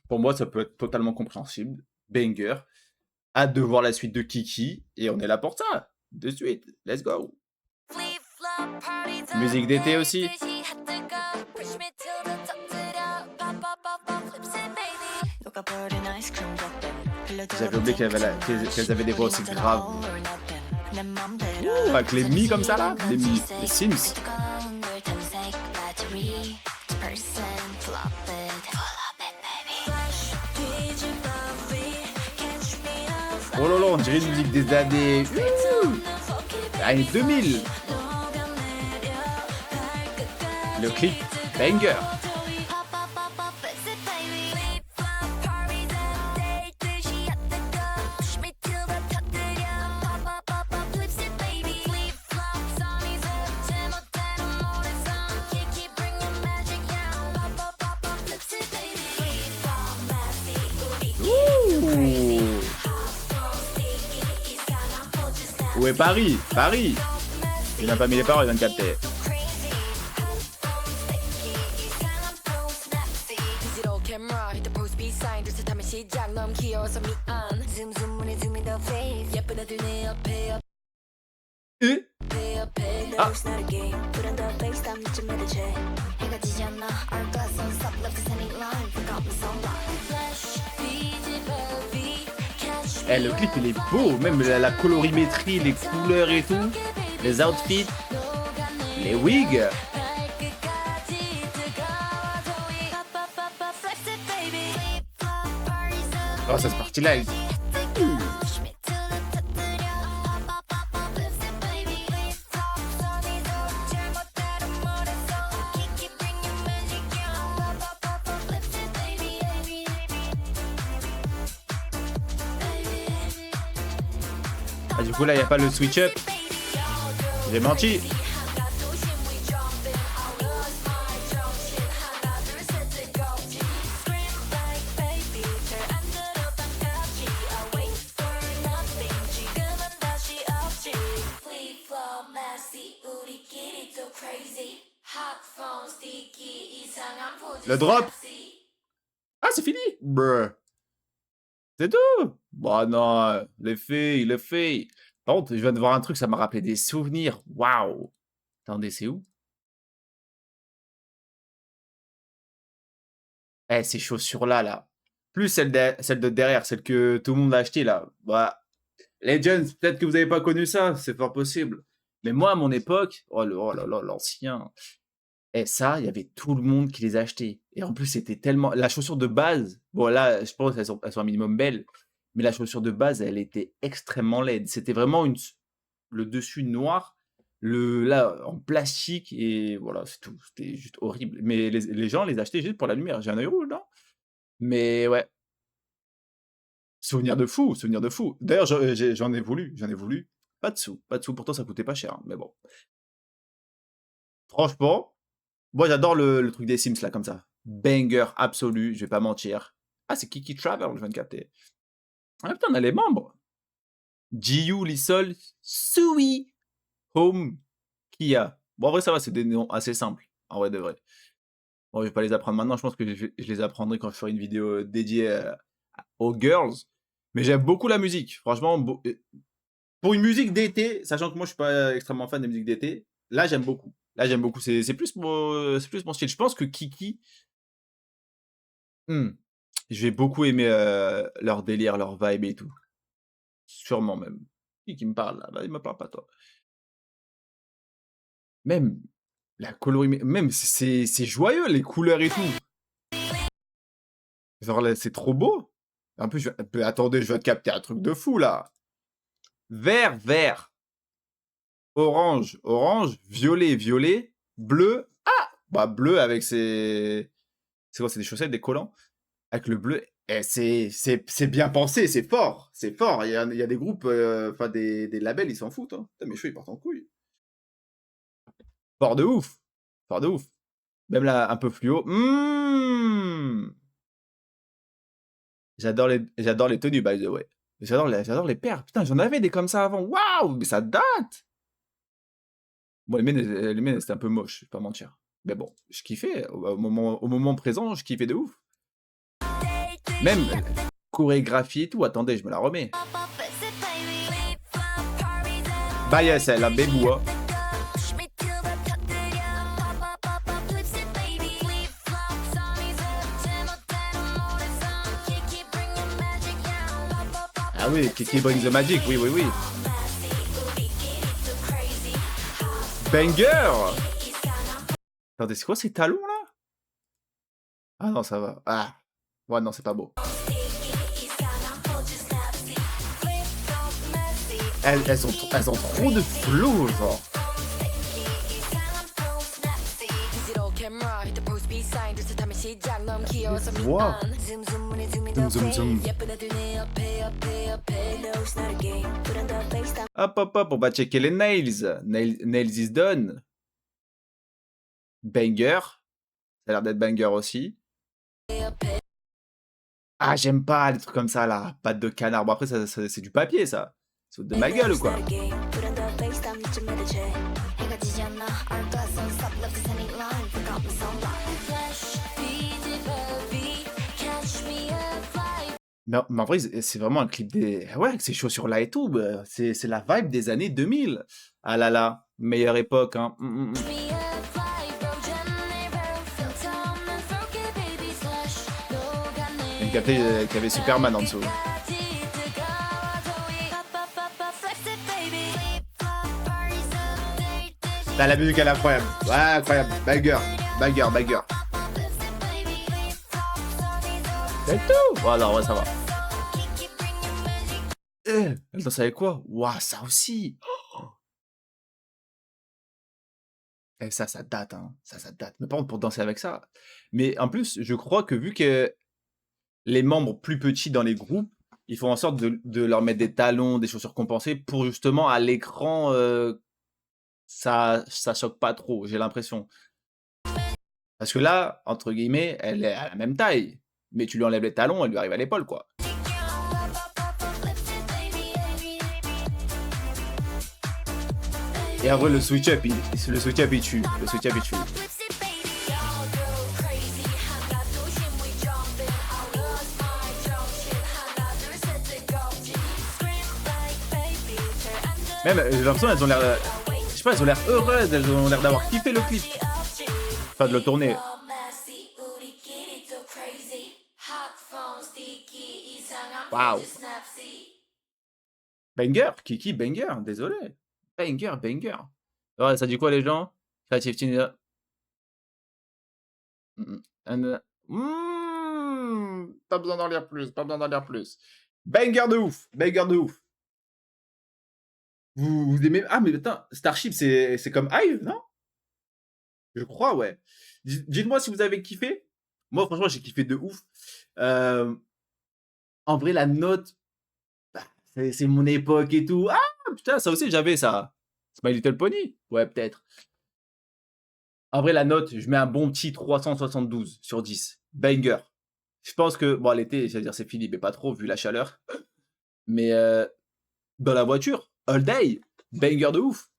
Pour moi, ça peut être totalement compréhensible. Banger. Hâte de voir la suite de Kiki. Et on est là pour ça. De suite. Let's go. Musique d'été aussi. J'avais oublié qu'elles avaient des voix aussi graves. Ouh, avec les mi comme ça là. Les mi. Les Sims. Oh là là, on dirait une musique des années 2000. Le clip, banger. Où est Paris? Paris! Il n'a pas mis les paroles, il vient de capter. Ah. Eh, le clip il est beau, même la colorimétrie, les couleurs et tout, les outfits, les wigs. Oh, cette partie-là, elle... Ah, du coup là il n'y a pas le switch up. J'ai menti. Le drop. Ah, c'est fini. Bruh. C'est tout. Bon non, les filles. Par contre, je viens de voir un truc, ça m'a rappelé des souvenirs. Waouh. Attendez, c'est où? Eh, ces chaussures-là, là. Plus celle de derrière, celle que tout le monde a acheté là. Bah, Legends, peut-être que vous n'avez pas connu ça, c'est fort possible. Mais moi, à mon époque, oh là là, l'ancien. Et ça, il y avait tout le monde qui les achetait. Et en plus, c'était tellement... La chaussure de base, bon là, je pense qu'elles sont un minimum belles, mais la chaussure de base, elle était extrêmement laide. C'était vraiment le dessus noir, là, en plastique, et voilà, c'est tout. C'était juste horrible. Mais les gens les achetaient juste pour la lumière. J'ai un œil rouge, non? Mais ouais, souvenir de fou, souvenir de fou. D'ailleurs, j'en ai voulu. Pas de sous, pourtant ça coûtait pas cher, hein, mais bon. Franchement, moi, j'adore le truc des Sims, là, comme ça. Banger absolu, je vais pas mentir. Ah, c'est Kiki Travel, je viens de capter. Ah putain, on a les membres. Jiu, Lissol, Sui, Home, Kia. Bon, en vrai, ça va, c'est des noms assez simples. En vrai de vrai. Bon, je vais pas les apprendre maintenant. Je pense que je les apprendrai quand je ferai une vidéo dédiée aux girls. Mais j'aime beaucoup la musique. Franchement, pour une musique d'été, sachant que moi, je suis pas extrêmement fan des musiques d'été, là, j'aime beaucoup. Là, j'aime beaucoup. C'est c'est plus mon style. Je pense que Kiki, hmm, je vais beaucoup aimer leur délire, leur vibe et tout. Sûrement même. Qui me parle là? Vas-y, me parle pas, toi. Même la coloris, même c'est joyeux, les couleurs et tout. Genre là, c'est trop beau. En plus, attendez, je vais te capter un truc de fou là. Vert, vert. Orange, orange. Violet, violet. Bleu. Ah! Bah, bleu avec ses. C'est quoi? C'est des chaussettes, des collants? Avec le bleu. Eh, c'est bien pensé, c'est fort. C'est fort. Il y a des groupes, enfin des labels, ils s'en foutent. Hein. Putain, mes cheveux, ils partent en couille. Fort de ouf. Fort de ouf. Même là, un peu fluo. J'adore les tenues, by the way. J'adore les paires. Putain, j'en avais des comme ça avant. Waouh, mais ça date. Bon, les miennes, c'était un peu moche, je vais pas mentir. Mais bon, je kiffais. Au moment présent, je kiffais de ouf. Même chorégraphie et tout. Attendez, je me la remets. Bah yes, la béboua. Ah oui, Kiki Bring the Magic, oui, oui, oui. Banger! Attendez, c'est quoi ces talons là? Ah non, ça va. Ah, ouais, non, c'est pas beau. Elles ont trop de flow, genre. Wow. Zoom, zoom, zoom. Hop, hop, hop, on va checker les nails. Nails is done. Banger. Ça a l'air d'être banger aussi. Ah, j'aime pas les trucs comme ça, là. Pâte de canard. Bon, après, c'est du papier, ça. C'est de ma gueule, ou quoi? Mais en vrai, c'est vraiment un clip des... Ouais, avec ces chaussures-là et tout. Bah, c'est la vibe des années 2000. Ah là là, meilleure époque, hein. Une capté qu'il y avait Superman en dessous. Là, la musique, elle est incroyable. Ouais, incroyable. Banger, banger, banger. C'est tout. Voilà, ouais, ça va. Elle danse avec quoi? Waouh, ça aussi. Et ça date, hein. Ça date. Mais par contre, pour danser avec ça. Mais en plus, je crois que vu que les membres plus petits dans les groupes, ils font en sorte de leur mettre des talons, des chaussures compensées pour justement à l'écran, ça choque pas trop, j'ai l'impression. Parce que là, entre guillemets, elle est à la même taille. Mais tu lui enlèves les talons, elle lui arrive à l'épaule, quoi. Et en vrai, le switch-up, il tue. Le switch-up, il tue. Même, j'ai l'impression elles ont l'air... Je sais pas, elles ont l'air heureuses, elles ont l'air d'avoir kiffé le clip. Enfin, de le tourner. Waouh. Banger, Kiki, banger, désolé. Banger, banger. Ouais, ça dit quoi les gens? Creative Team. Pas besoin d'en lire plus, pas besoin d'en lire plus. Banger de ouf, banger de ouf. Vous aimez... Ah mais putain, Starship c'est comme Hive, non? Je crois, ouais. Dites-moi si vous avez kiffé. Moi franchement j'ai kiffé de ouf. En vrai la note, bah, c'est mon époque et tout. Ah putain, ça aussi j'avais ça. C'est My Little Pony? Ouais, peut-être. En vrai, la note, je mets un bon petit 372 sur 10. Banger. Je pense que, bon, l'été, c'est-à-dire c'est fini, mais pas trop, vu la chaleur. Mais dans la voiture, all day, banger de ouf.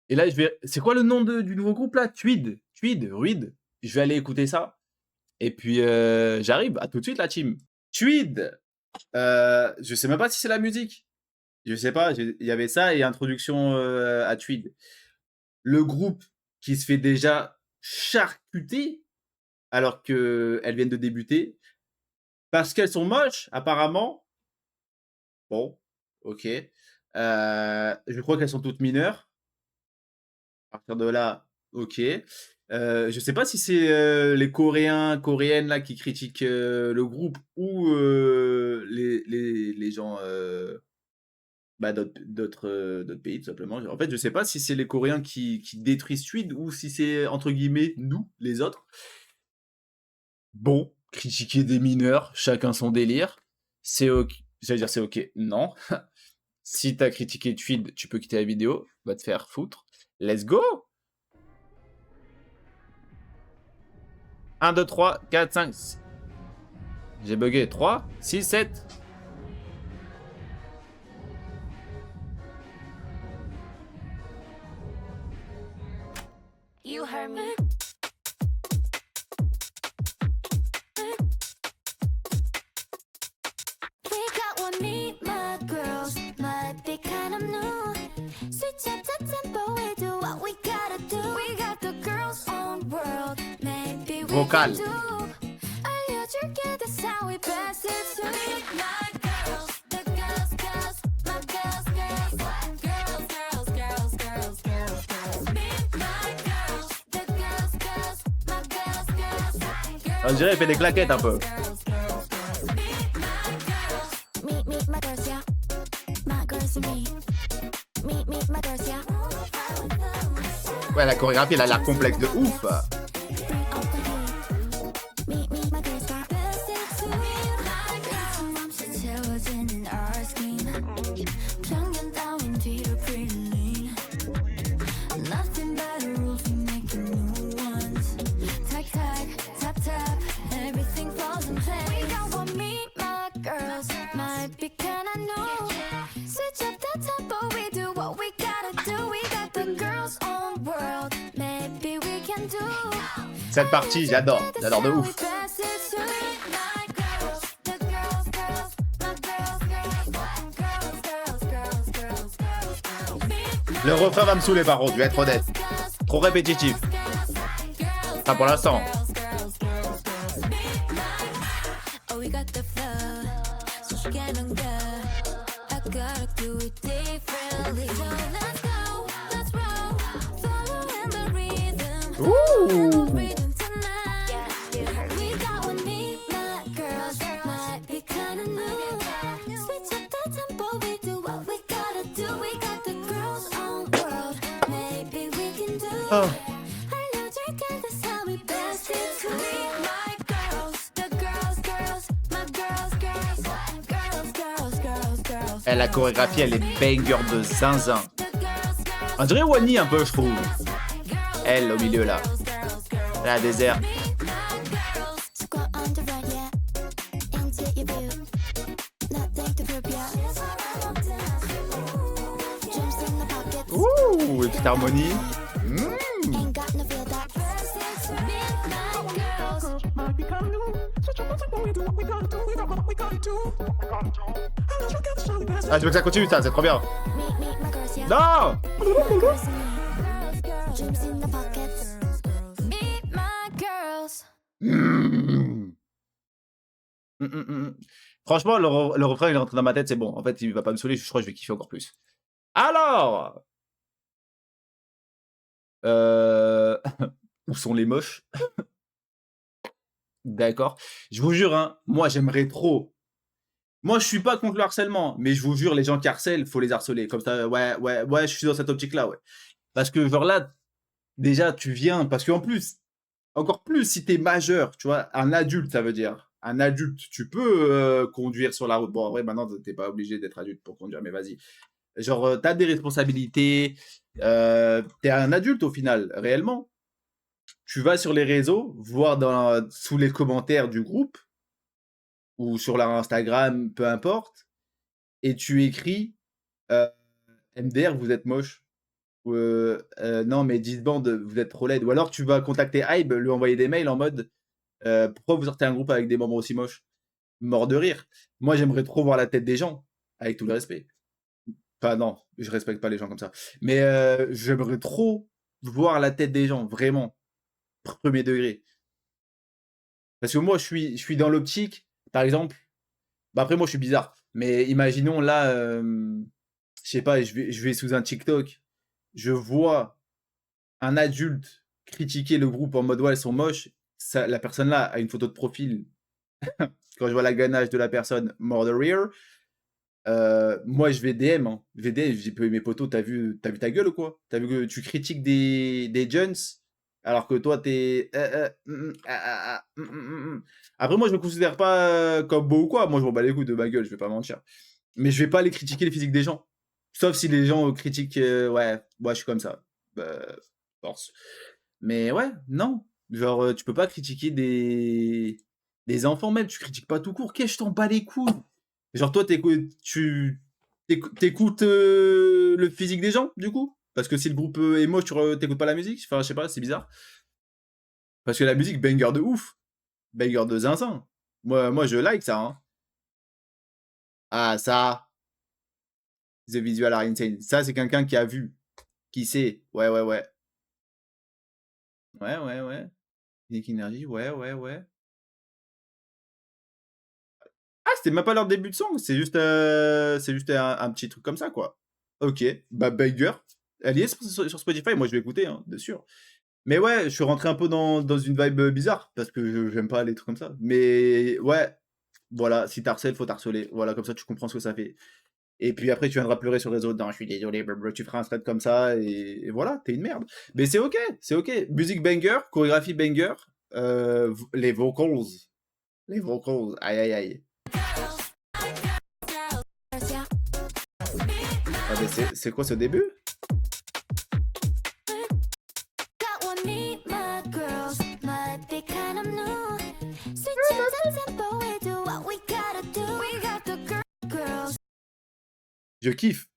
Et là, je vais. C'est quoi le nom du nouveau groupe là? Ruid. Je vais aller écouter ça. Et puis, j'arrive. À tout de suite, la team. Tweed. Je sais même pas si c'est la musique. Je sais pas. Il y avait ça et introduction à Tweed. Le groupe qui se fait déjà charcuter alors qu'elles viennent de débuter parce qu'elles sont moches, apparemment. Bon, ok. Je crois qu'elles sont toutes mineures. À partir de là, ok. Je sais pas si c'est les Coréens, Coréennes là qui critiquent le groupe ou les gens d'autres pays tout simplement. En fait, je sais pas si c'est les Coréens qui détruisent Tweed ou si c'est entre guillemets nous, les autres. Bon, critiquer des mineurs, chacun son délire. C'est ok. J'allais dire c'est ok. Non. Si t'as critiqué Tweed, tu peux quitter la vidéo. Va te faire foutre. Let's go! 1, 2, 3, 4, 5. J'ai bugué. 3, 6, 7. You heard me. We got one meet my girls, might be kind of new. Switch up the tempo, we do what we gotta do. We got the girls' own world, maybe we Vocal. can do. 알려줄게, that's how we pass it to me. My girls, the girls, girls, my girls, girls, girls, girls, girls, girls, girls, girls. Meet my girls, the girls, girls, my girls, girls, girls. On dirait qu'il fait des claquettes un peu. Meet my girls, yeah. My girls and me. Meet my girls, yeah. Ouais, la chorégraphie, elle a l'air complexe de ouf. Bring out the heat. Meet my girls, yeah. 채워지는 our scheme. 편견 따윈 뒤로 pretty lean. Nothing but the rules, we make the new ones. Tight, tight, tap, tap, everything falls in place. We got one meet my girls, might be kinda new. Switch up the tempo, we do what we gotta do. We got the girls' own world, maybe we can do. Cette partie, j'adore de ouf. Le refrain va me saouler par contre, je vais être honnête. Trop répétitif. Pas pour l'instant. Oh, we got the flow, so she can't go. I gotta do it differently. So let's go, let's roll, following the rhythm. Ouh. Rhythm tonight. We got one meet my girls, might be kinda new. Switch up the tempo, we do what we gotta do. We got the girls' own world, maybe we can do. Oh. 알려줄게, that's how we best it to meet my girls, the girls, girls, my girls, girls, girls, girls, girls, girls. Eh, la chorégraphie, elle est banger de zinzin. On dirait Wani un peu, je trouve. Elle, au milieu, là. La désert. Squat on the right, yeah. Into your view. Nothing to prove, yeah. Jumps in the pockets. Ouh, une petite harmonie. Ain't got no feel that. Ah, je veux que ça continue, ça, c'est trop bien. Meet my girls, yeah. Non! Jumps in the pockets. Meet my girls. Franchement, le refrain, il est rentré dans ma tête, c'est bon. En fait, il va pas me saouler, je crois que je vais kiffer encore plus. Alors! Où sont les moches? D'accord. Je vous jure, hein, moi, j'aimerais trop. Moi, je suis pas contre le harcèlement, mais je vous jure, les gens qui harcèlent, faut les harceler. Comme ça, ouais, je suis dans cette optique-là, ouais. Parce que, genre là, déjà, tu viens, parce qu'en plus, encore plus si t'es majeur, tu vois, un adulte, ça veut dire. Un adulte, tu peux conduire sur la route. Bon, en vrai, maintenant, t'es pas obligé d'être adulte pour conduire, mais vas-y. Genre, t'as des responsabilités, t'es un adulte au final, réellement. Tu vas sur les réseaux, voir sous les commentaires du groupe, ou sur leur Instagram, peu importe, et tu écris, MDR, vous êtes moche. Ou, non, mais Disband, vous êtes trop laid. Ou alors tu vas contacter Hybe, lui envoyer des mails en mode, pourquoi vous sortez un groupe avec des membres aussi moches? Mort de rire. Moi, j'aimerais trop voir la tête des gens, avec tout le respect. Enfin, non, je respecte pas les gens comme ça. Mais j'aimerais trop voir la tête des gens, vraiment, premier degré. Parce que moi, je suis dans l'optique, par exemple, bah après, moi, je suis bizarre. Mais imaginons là, je sais pas, je vais sous un TikTok, je vois un adulte critiquer le groupe en mode ouais, ils sont moches. La personne là a une photo de profil. Quand je vois la ganache de la personne, mort de rire. Moi, je vais DM, hein. Je vais DM, je dis, mes potos, t'as vu ta gueule ou quoi? T'as vu que tu critiques des jeunes alors que toi, t'es. Après, moi, je me considère pas comme beau ou quoi. Moi, je m'en bats les couilles de ma gueule, je vais pas mentir. Mais je vais pas aller critiquer les physiques des gens. Sauf si les gens critiquent, ouais, moi, je suis comme ça. Force. Mais ouais, non. Genre, tu peux pas critiquer des enfants même, tu critiques pas tout court. Qu'est-ce que je t'en bats les couilles? Genre, toi, t'écoutes le physique des gens, du coup? Parce que si le groupe est moche, t'écoutes pas la musique? Enfin, je sais pas, c'est bizarre. Parce que la musique, banger de ouf. Banger de zinzin. Moi je like ça, hein. Ah, ça, The Visual are insane. Ça, c'est quelqu'un qui a vu, qui sait. Ouais, ouais, ouais. Ouais, ouais, ouais. Kinetic Energy, ouais, ouais, ouais. Ah, c'était même pas leur début de song, c'est juste un petit truc comme ça, quoi. Ok, bah banger. Elle y est sur Spotify, moi je vais écouter, hein, bien sûr. Mais ouais, je suis rentré un peu dans une vibe bizarre, parce que j'aime pas les trucs comme ça. Mais ouais, voilà, si t'harcèles, faut t'harceler. Voilà, comme ça tu comprends ce que ça fait. Et puis après, tu viendras pleurer sur les autres. Non, je suis désolé, blablabla, tu feras un thread comme ça, et voilà, t'es une merde. Mais c'est ok, c'est ok. Musique banger, chorégraphie banger, les vocals. Les vocals, aïe aïe aïe. Ah, mais c'est quoi ce début? Got one need my girls, might be kind of new. Switching the tempo, we do what we gotta do. We got the girls. Je kiffe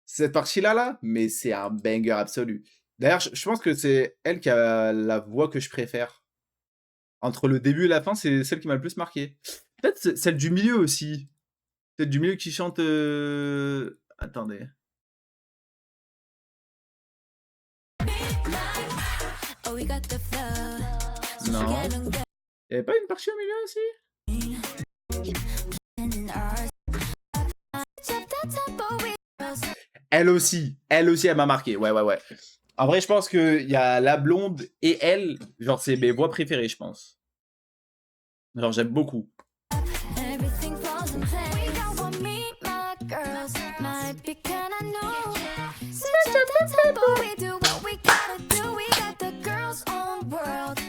cette partie-là, là, mais c'est un banger absolu. D'ailleurs, je pense que c'est elle qui a la voix que je préfère. Entre le début et la fin, c'est celle qui m'a le plus marqué. Peut-être celle du milieu aussi. Celle du milieu qui chante. Attendez. Oh, we got the flow. Non. Il y avait pas une partie au milieu aussi? Elle aussi, elle m'a marqué. Ouais, ouais, ouais. En vrai, je pense qu'il y a la blonde et elle, genre, c'est mes voix préférées, je pense. Genre, j'aime beaucoup. Everything falls in place. We got one meet my girls, might be kinda new. Switching the tempo, we do what we gotta do. We got the girls on world.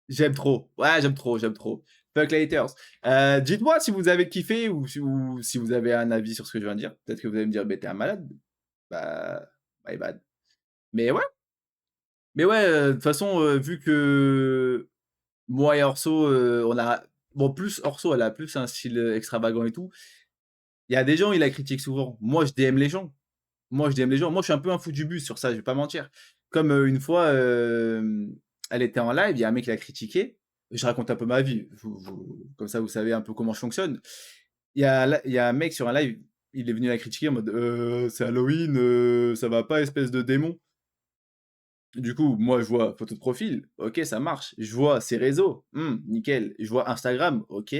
J'aime trop. Ouais, j'aime trop, j'aime trop. Fuck les haters. Dites-moi si vous avez kiffé ou si vous avez un avis sur ce que je viens de dire. Peut-être que vous allez me dire, bah, t'es un malade. Bah, my bad. Mais ouais. Mais ouais, de toute façon, vu que moi et Orso, on a. Bon, plus Orso, elle a plus un style extravagant et tout. Il y a des gens, ils la critiquent souvent. Moi, je DM les gens. Moi, je DM les gens. Moi, je suis un peu un fou du bus sur ça, je vais pas mentir. Comme une fois, elle était en live, il y a un mec qui l'a critiqué. Je raconte un peu ma vie. Comme ça, vous savez un peu comment je fonctionne. Il y a un mec sur un live, il est venu la critiquer en mode c'est Halloween, ça va pas, espèce de démon. Du coup, moi, je vois photo de profil, ok, ça marche. Je vois ses réseaux, nickel. Je vois Instagram, ok.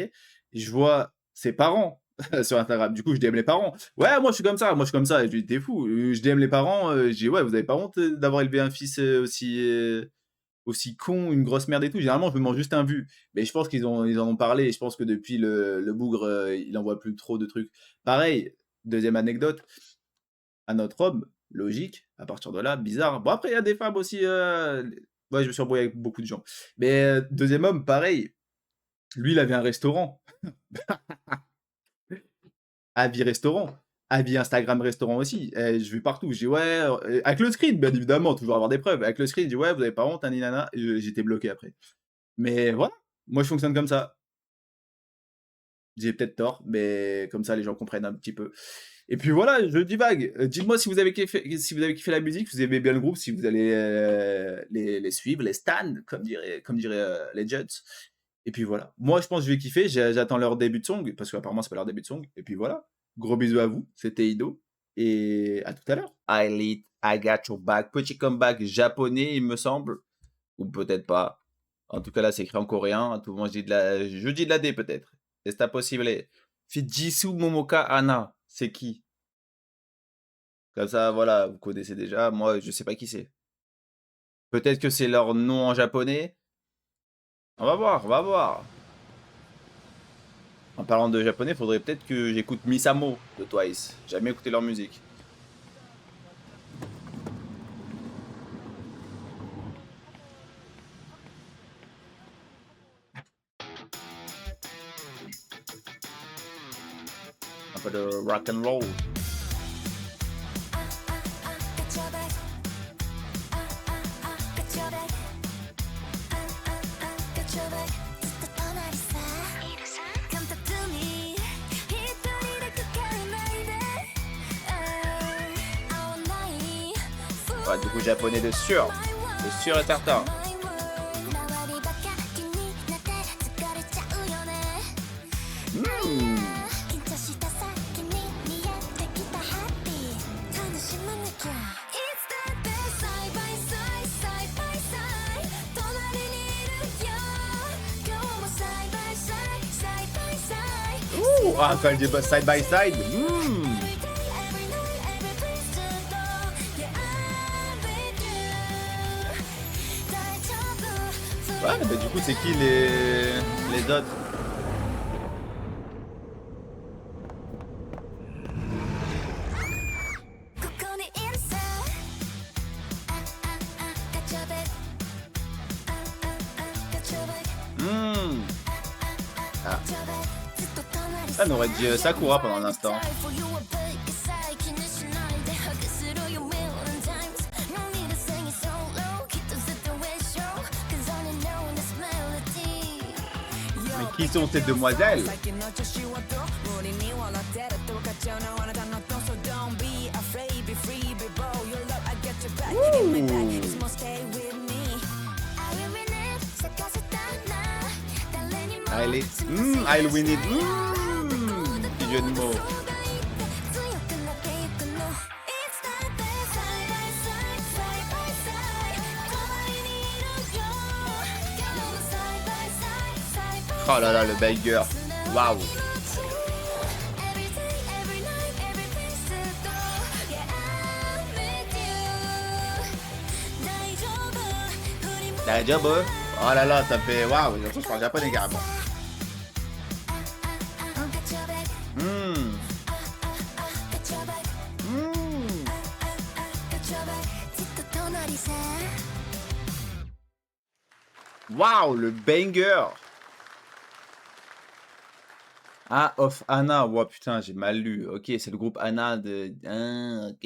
Je vois ses parents sur Instagram. Du coup, je DM les parents. Ouais, moi, je suis comme ça, moi, je suis comme ça. Et je dis, t'es fou. Je DM les parents, je dis, ouais, vous avez pas honte d'avoir élevé un fils aussi con, une grosse merde et tout. Généralement, je me mange juste un vu. Mais je pense ils en ont parlé. Et je pense que depuis le bougre, il envoie plus trop de trucs. Pareil, deuxième anecdote, un autre homme, logique, à partir de là, bizarre. Bon, après, il y a des femmes aussi. Ouais, je me suis embrouillé avec beaucoup de gens. Mais deuxième homme, pareil, lui, il avait un restaurant. Avis restaurant. Avis Instagram restaurant aussi. Je vais partout. Je dis ouais, avec le screen, bien évidemment, toujours avoir des preuves. Avec le screen, je dis ouais, vous avez pas honte, nana. J'étais bloqué après. Mais voilà, moi je fonctionne comme ça. J'ai peut-être tort, mais comme ça les gens comprennent un petit peu. Et puis voilà, je divague. Dites-moi si vous avez kiffé la musique, si vous aimez bien le groupe, si vous allez les suivre, les stans, comme dirait les Jets. Et puis voilà. Moi, je pense que je vais kiffer. J'attends leur début de song, parce qu'apparemment, c'est pas leur début de song. Et puis voilà. Gros bisous à vous. C'était Ido. Et à tout à l'heure. I lead, I got your back. Petit comeback japonais, il me semble. Ou peut-être pas. En tout cas, là, c'est écrit en coréen. À tout moment, je dis de la D, peut-être. C'est possible. Fit Jisoo Momoka Ana. C'est qui? Comme ça, voilà, vous connaissez déjà. Moi, je sais pas qui c'est. Peut-être que c'est leur nom en japonais. On va voir, on va voir. En parlant de japonais, faudrait peut-être que j'écoute Misamo de Twice. J'ai jamais écouté leur musique. Un peu de rock and roll. Ouais, du coup, japonais de sûr et certain. Ah, quand elle dit side by side. Ouais, mais du coup, c'est qui les autres? Ah. On aurait dit Sakura pendant un instant. Mais qui sont ces demoiselles? Allez, I'll win it. Petit jeu de mots. Oh là là, le banger. Waouh. Daijoubu. Oh là là, ça fait waouh, j'ai l'impression que je parle japonais carrément. Waouh, le banger. Ah, of Anna. Wow, putain, j'ai mal lu. Ok, c'est le groupe Anna de... Ah, ok.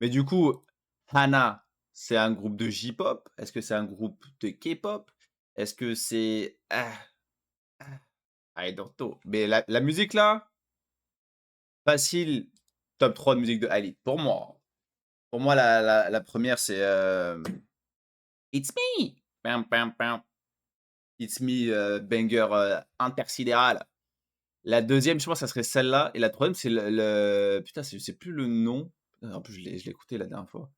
Mais du coup, Hana, c'est un groupe de J-pop? Est-ce que c'est un groupe de K-pop? Est-ce que c'est... I don't know. Mais la musique là, facile, top 3 de musique de Elite. Pour moi. Pour moi, la première, c'est... It's me! Pam, pam, pam. It's me, banger intersidéral. La deuxième, je pense, ça serait celle-là. Et la troisième, c'est putain, je sais plus le nom. En plus, je l'ai écouté la dernière fois.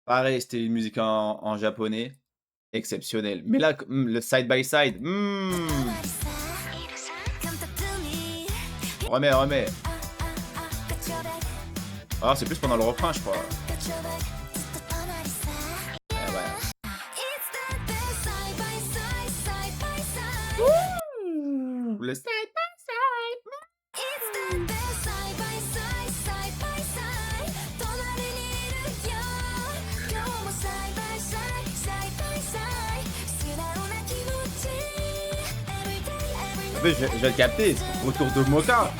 Pareil, c'était une musique en japonais. Exceptionnel. Mais là, le side by side. Remets. Ah, c'est plus pendant le refrain, je crois. Le side by side. En fait, je vais le capter. Autour de Moka.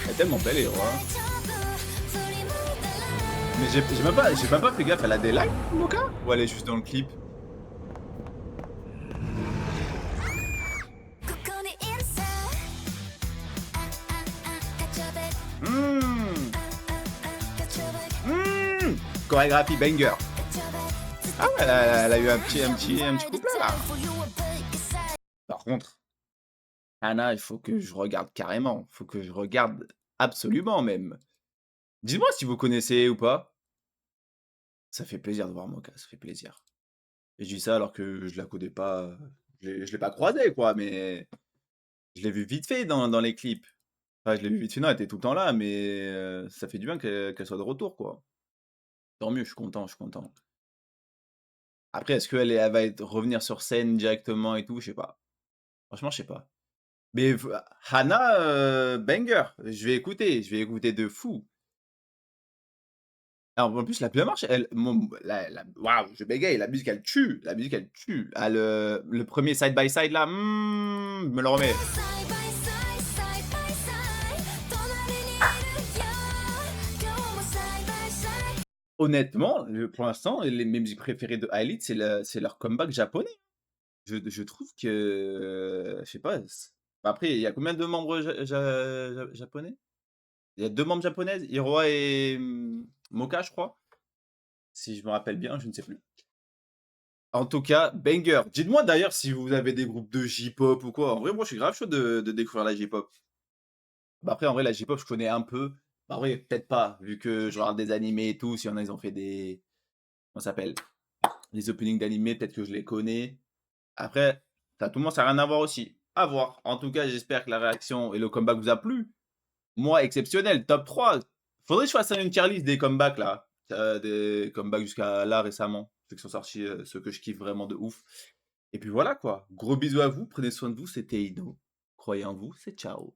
Elle est tellement belle, héros. Mais j'ai même pas fait gaffe. Elle a des likes, Moka? Ou elle est juste dans le clip? chorégraphie banger. Ah ouais, elle a eu un petit couplet là. Par contre, Hana, il faut que je regarde carrément. Il faut que je regarde absolument même. Dites-moi si vous connaissez ou pas. Ça fait plaisir de voir Moka, ça fait plaisir. Et je dis ça alors que je la connais pas. Je l'ai pas croisée, quoi, mais je l'ai vu vite fait dans les clips. Enfin, je l'ai vu vite fait, non, elle était tout le temps là, mais ça fait du bien qu'elle soit de retour, quoi. Tant mieux, je suis content, je suis content. Après, est-ce elle va revenir sur scène directement et tout? Je sais pas. Franchement, je sais pas. Mais Hana, banger. Je vais écouter de fou. Alors, en plus, la marche, waouh, je bégaye, la musique, elle tue. La musique, elle tue. Ah, le premier side by side là, je me le remets. Side by side, side by side. Side by side. Honnêtement, pour l'instant, mes musiques préférées de Hylit, c'est leur comeback japonais. Je trouve que, je sais pas. Après, il y a combien de membres japonais? Il y a 2 membres japonaises, Hiroa et Moka, je crois. Si je me rappelle bien, je ne sais plus. En tout cas, banger. Dites-moi d'ailleurs si vous avez des groupes de J-pop ou quoi. En vrai, moi, je suis grave chaud de découvrir la J-pop. Bah après, en vrai, la J-pop, je connais un peu. Bah, en vrai, peut-être pas, vu que je regarde des animés et tout. Si y en a, ils ont fait des. Comment ça s'appelle? Les openings d'animés, peut-être que je les connais. Après, ça, tout le monde, ça n'a rien à voir aussi. À voir. En tout cas, j'espère que la réaction et le comeback vous a plu. Moi, exceptionnel, top 3. Faudrait que je fasse une tier list des comebacks là. Des comebacks jusqu'à là récemment. Ceux qui sont sortis, ceux que je kiffe vraiment de ouf. Et puis voilà quoi. Gros bisous à vous, prenez soin de vous, c'était Ino. Croyez en vous, c'est ciao.